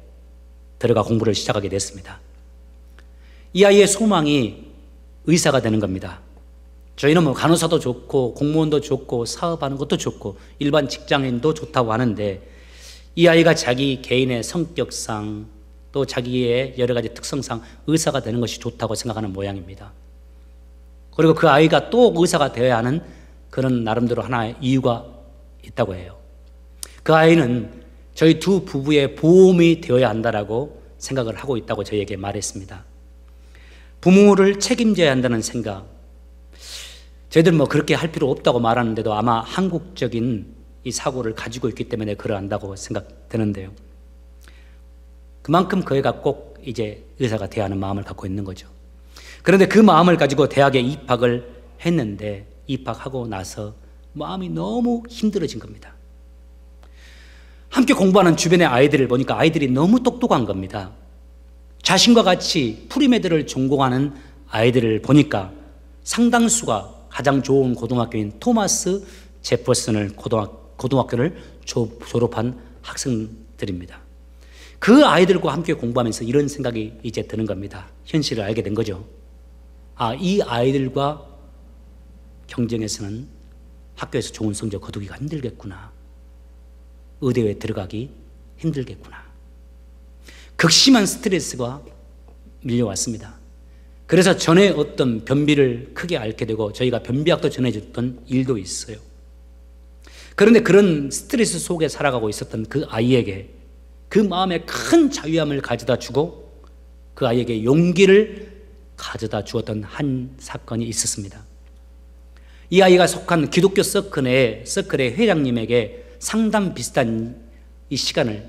들어가 공부를 시작하게 됐습니다. 이 아이의 소망이 의사가 되는 겁니다. 저희는 간호사도 좋고 공무원도 좋고 사업하는 것도 좋고 일반 직장인도 좋다고 하는데, 이 아이가 자기 개인의 성격상 또 자기의 여러 가지 특성상 의사가 되는 것이 좋다고 생각하는 모양입니다. 그리고 그 아이가 또 의사가 되어야 하는 그런 나름대로 하나의 이유가 있다고 해요. 그 아이는 저희 두 부부의 보험이 되어야 한다라고 생각을 하고 있다고 저희에게 말했습니다. 부모를 책임져야 한다는 생각, 저희들 그렇게 할 필요 없다고 말하는데도 아마 한국적인 이 사고를 가지고 있기 때문에 그러한다고 생각되는데요. 그만큼 그 애가 꼭 이제 의사가 돼야 하는 마음을 갖고 있는 거죠. 그런데 그 마음을 가지고 대학에 입학을 했는데, 입학하고 나서 마음이 너무 힘들어진 겁니다. 함께 공부하는 주변의 아이들을 보니까 아이들이 너무 똑똑한 겁니다. 자신과 같이 프리메드를 전공하는 아이들을 보니까 상당수가 가장 좋은 고등학교인 토마스 제퍼슨 고등학교를 졸업한 학생들입니다. 그 아이들과 함께 공부하면서 이런 생각이 이제 드는 겁니다. 현실을 알게 된 거죠. 이 아이들과 경쟁에서는 학교에서 좋은 성적 거두기가 힘들겠구나. 의대에 들어가기 힘들겠구나. 극심한 스트레스가 밀려왔습니다. 그래서 전에 어떤 변비를 크게 앓게 되고 저희가 변비약도 전해줬던 일도 있어요. 그런데 그런 스트레스 속에 살아가고 있었던 그 아이에게 그 마음에 큰 자유함을 가져다 주고 그 아이에게 용기를 가져다 주었던 한 사건이 있었습니다. 이 아이가 속한 기독교 서클의 회장님에게 상담 비슷한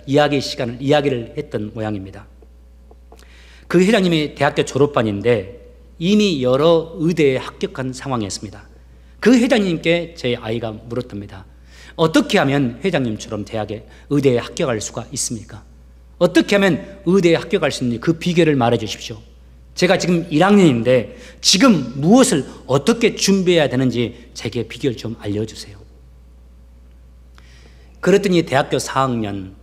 이야기를 했던 모양입니다. 그 회장님이 대학교 졸업반인데 이미 여러 의대에 합격한 상황이었습니다. 그 회장님께 제 아이가 물었답니다. 어떻게 하면 회장님처럼 의대에 합격할 수가 있습니까? 어떻게 하면 의대에 합격할 수 있는지 그 비결을 말해 주십시오. 제가 지금 1학년인데 지금 무엇을 어떻게 준비해야 되는지 제게 비결 좀 알려주세요. 그랬더니 대학교 4학년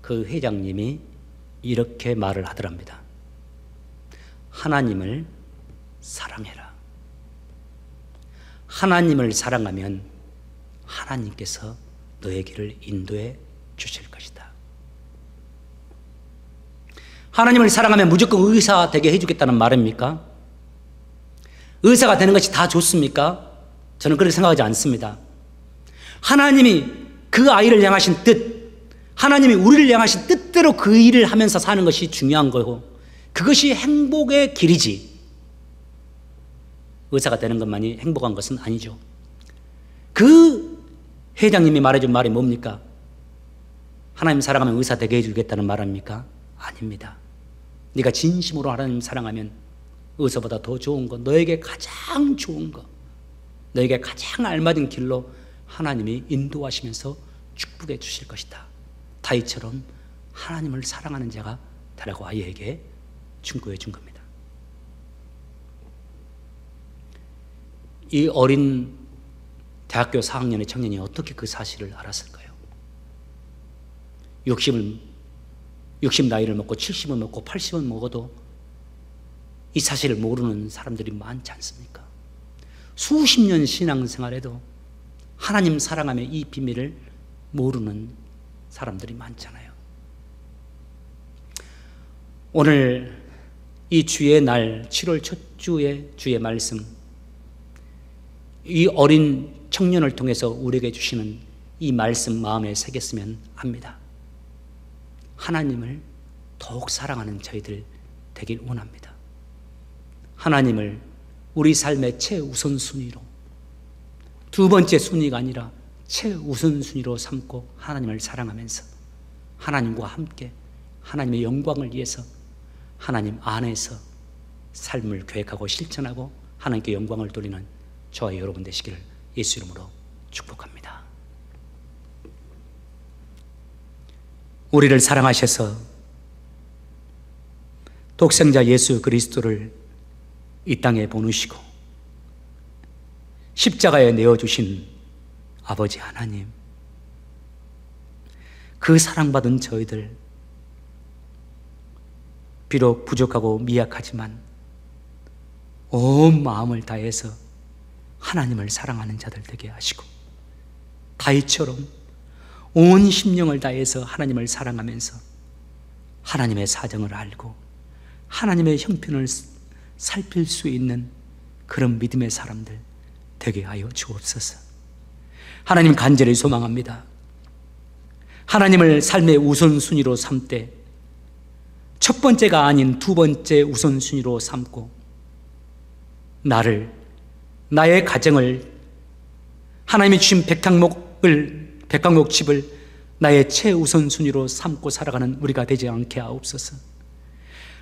그 회장님이 이렇게 말을 하더랍니다. 하나님을 사랑해라. 하나님을 사랑하면 하나님께서 너의 길을 인도해 주실 것이다. 하나님을 사랑하면 무조건 의사 되게 해주겠다는 말입니까? 의사가 되는 것이 다 좋습니까? 저는 그렇게 생각하지 않습니다. 하나님이 그 아이를 향하신 뜻, 하나님이 우리를 향하신 뜻대로 그 일을 하면서 사는 것이 중요한 거고 그것이 행복의 길이지 의사가 되는 것만이 행복한 것은 아니죠. 그 회장님이 말해준 말이 뭡니까? 하나님 사랑하면 의사 되게 해주겠다는 말입니까? 아닙니다. 네가 진심으로 하나님 사랑하면 의사보다 더 좋은 거, 너에게 가장 좋은 거, 너에게 가장 알맞은 길로 하나님이 인도하시면서 축복해 주실 것이다. 다윗처럼 하나님을 사랑하는 자가 되라고 아이에게 충고해 준 겁니다. 이 어린 대학교 4학년의 청년이 어떻게 그 사실을 알았을까요? 60 나이를 먹고 70을 먹고 80을 먹어도 이 사실을 모르는 사람들이 많지 않습니까? 수십 년 신앙생활에도 하나님 사랑함의 이 비밀을 모르는 사람들이 많잖아요. 오늘 이 주의 날 7월 첫 주의 주의 말씀, 이 어린 청년을 통해서 우리에게 주시는 이 말씀 마음에 새겼으면 합니다. 하나님을 더욱 사랑하는 저희들 되길 원합니다. 하나님을 우리 삶의 최우선순위로, 두 번째 순위가 아니라 최우선순위로 삼고 하나님을 사랑하면서 하나님과 함께 하나님의 영광을 위해서 하나님 안에서 삶을 계획하고 실천하고 하나님께 영광을 돌리는 저와 여러분 되시기를 예수 이름으로 축복합니다. 우리를 사랑하셔서 독생자 예수 그리스도를 이 땅에 보내시고 십자가에 내어주신 아버지 하나님, 그 사랑받은 저희들, 비록 부족하고 미약하지만 온 마음을 다해서 하나님을 사랑하는 자들 되게 하시고 다윗처럼 온 심령을 다해서 하나님을 사랑하면서 하나님의 사정을 알고 하나님의 형편을 살필 수 있는 그런 믿음의 사람들 되게 하여 주옵소서. 하나님 간절히 소망합니다. 하나님을 삶의 우선순위로 삼되 첫 번째가 아닌 두 번째 우선순위로 삼고 나를, 나의 가정을, 하나님이 주신 백향목 집을 나의 최우선순위로 삼고 살아가는 우리가 되지 않게 하옵소서.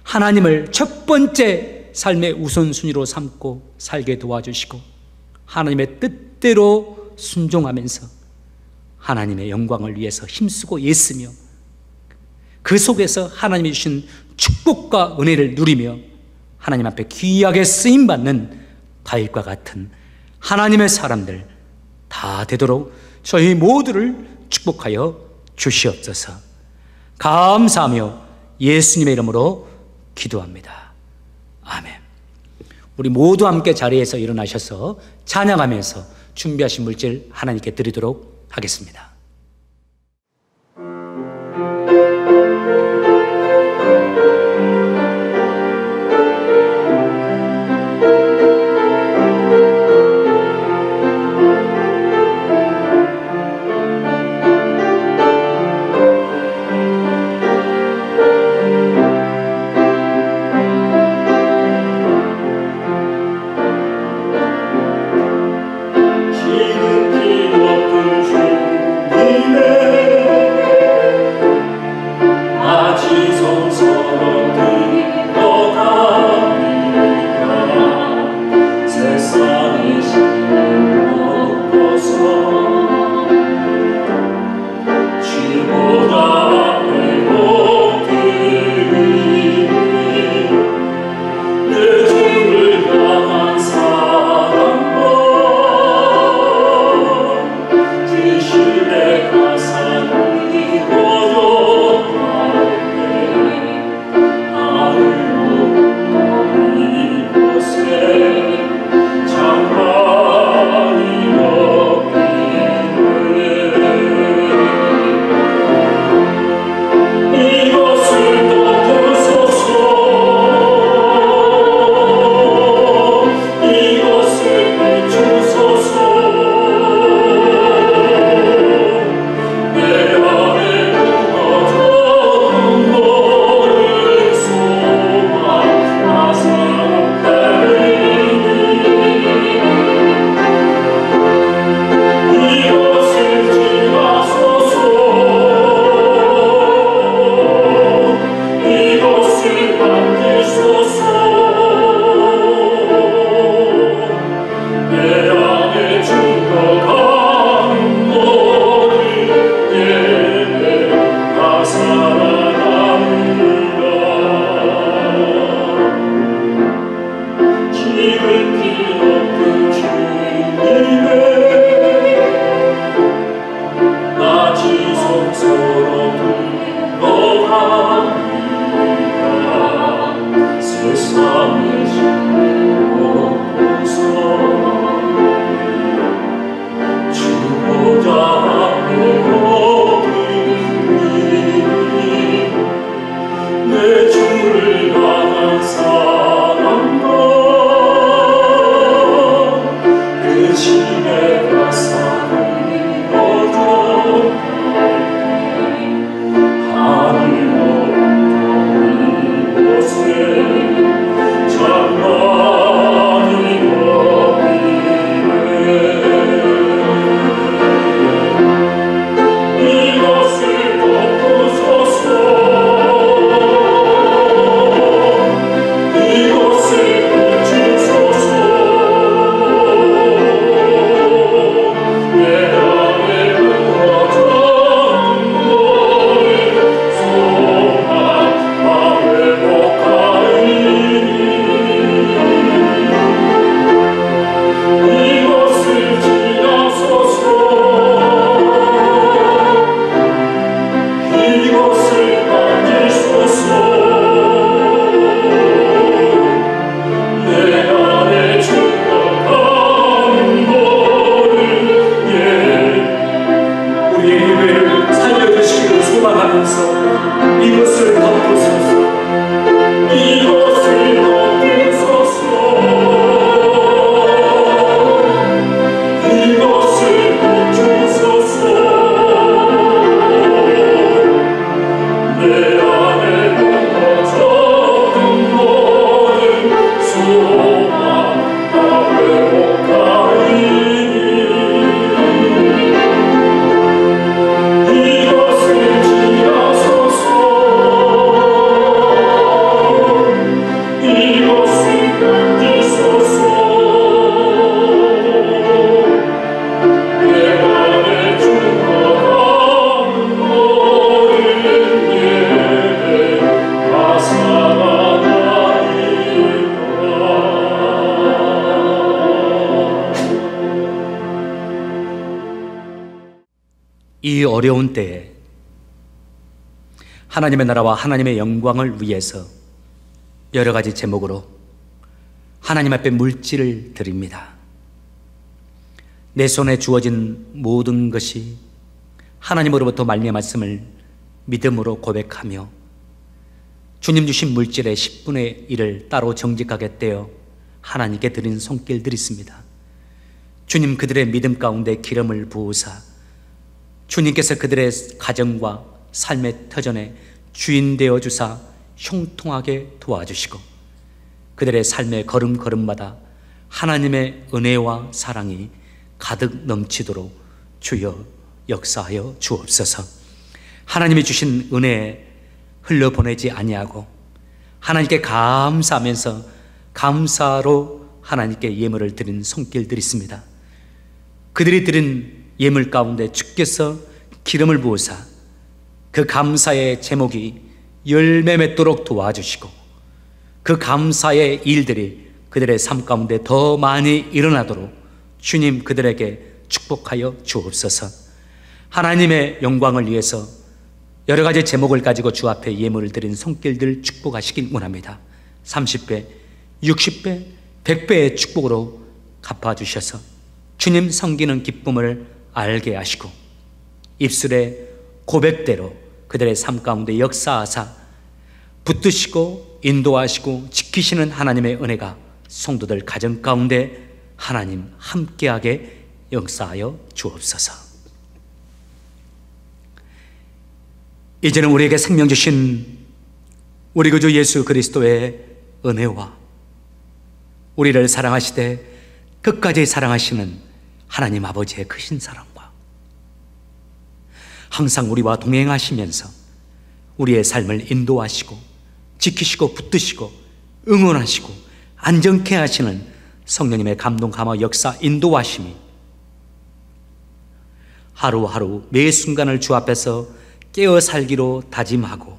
하나님을 첫 번째 삶의 우선순위로 삼고 살게 도와주시고 하나님의 뜻대로 순종하면서 하나님의 영광을 위해서 힘쓰고 애쓰며 그 속에서 하나님이 주신 축복과 은혜를 누리며 하나님 앞에 귀하게 쓰임받는 다윗과 같은 하나님의 사람들 다 되도록 저희 모두를 축복하여 주시옵소서. 감사하며 예수님의 이름으로 기도합니다. 아멘. 우리 모두 함께 자리에서 일어나셔서 찬양하면서 준비하신 물질 하나님께 드리도록 하겠습니다. 장관이 높이 이 어려운 때에 하나님의 나라와 하나님의 영광을 위해서 여러 가지 제목으로 하나님 앞에 물질을 드립니다. 내 손에 주어진 모든 것이 하나님으로부터 말미암았음을 믿음으로 고백하며 주님 주신 물질의 10분의 1을 따로 정직하게 떼어 하나님께 드린 손길들이 있습니다. 주님 그들의 믿음 가운데 기름을 부으사 주님께서 그들의 가정과 삶의 터전에 주인 되어 주사 형통하게 도와주시고 그들의 삶의 걸음걸음마다 하나님의 은혜와 사랑이 가득 넘치도록 주여 역사하여 주옵소서. 하나님이 주신 은혜에 흘려보내지 아니하고 하나님께 감사하면서 감사로 하나님께 예물을 드린 손길들이 있습니다. 그들이 드린 예물 가운데 주께서 기름을 부으사 그 감사의 제목이 열매 맺도록 도와주시고 그 감사의 일들이 그들의 삶 가운데 더 많이 일어나도록 주님 그들에게 축복하여 주옵소서. 하나님의 영광을 위해서 여러 가지 제목을 가지고 주 앞에 예물을 드린 손길들 축복하시길 원합니다. 30배, 60배, 100배의 축복으로 갚아주셔서 주님 섬기는 기쁨을 알게 하시고 입술의 고백대로 그들의 삶 가운데 역사하사 붙드시고 인도하시고 지키시는 하나님의 은혜가 성도들 가정 가운데 하나님 함께하게 역사하여 주옵소서. 이제는 우리에게 생명 주신 우리 구주 예수 그리스도의 은혜와 우리를 사랑하시되 끝까지 사랑하시는 하나님 아버지의 크신 사랑과 항상 우리와 동행하시면서 우리의 삶을 인도하시고 지키시고 붙드시고 응원하시고 안정케 하시는 성령님의 감동 감화 역사 인도하심이 하루하루 매 순간을 주 앞에서 깨어 살기로 다짐하고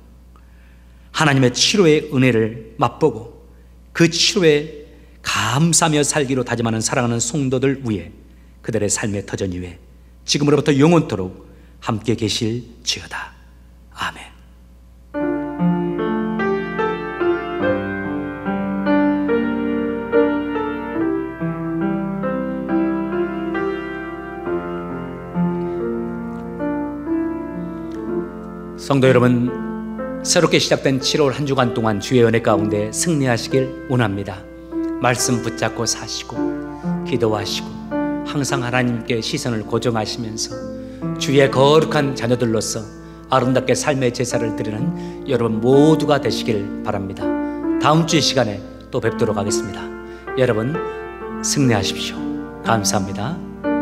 하나님의 치료의 은혜를 맛보고 그 치료에 감사하며 살기로 다짐하는 사랑하는 성도들 위해 그들의 삶의 터전 위에 지금으로부터 영원토록 함께 계실지어다. 아멘. 성도 여러분, 새롭게 시작된 7월 한 주간 동안 주의 은혜 가운데 승리하시길 원합니다. 말씀 붙잡고 사시고 기도하시고 항상 하나님께 시선을 고정하시면서 주의 거룩한 자녀들로서 아름답게 삶의 제사를 드리는 여러분 모두가 되시길 바랍니다. 다음 주 시간에 또 뵙도록 하겠습니다. 여러분 승리하십시오. 감사합니다.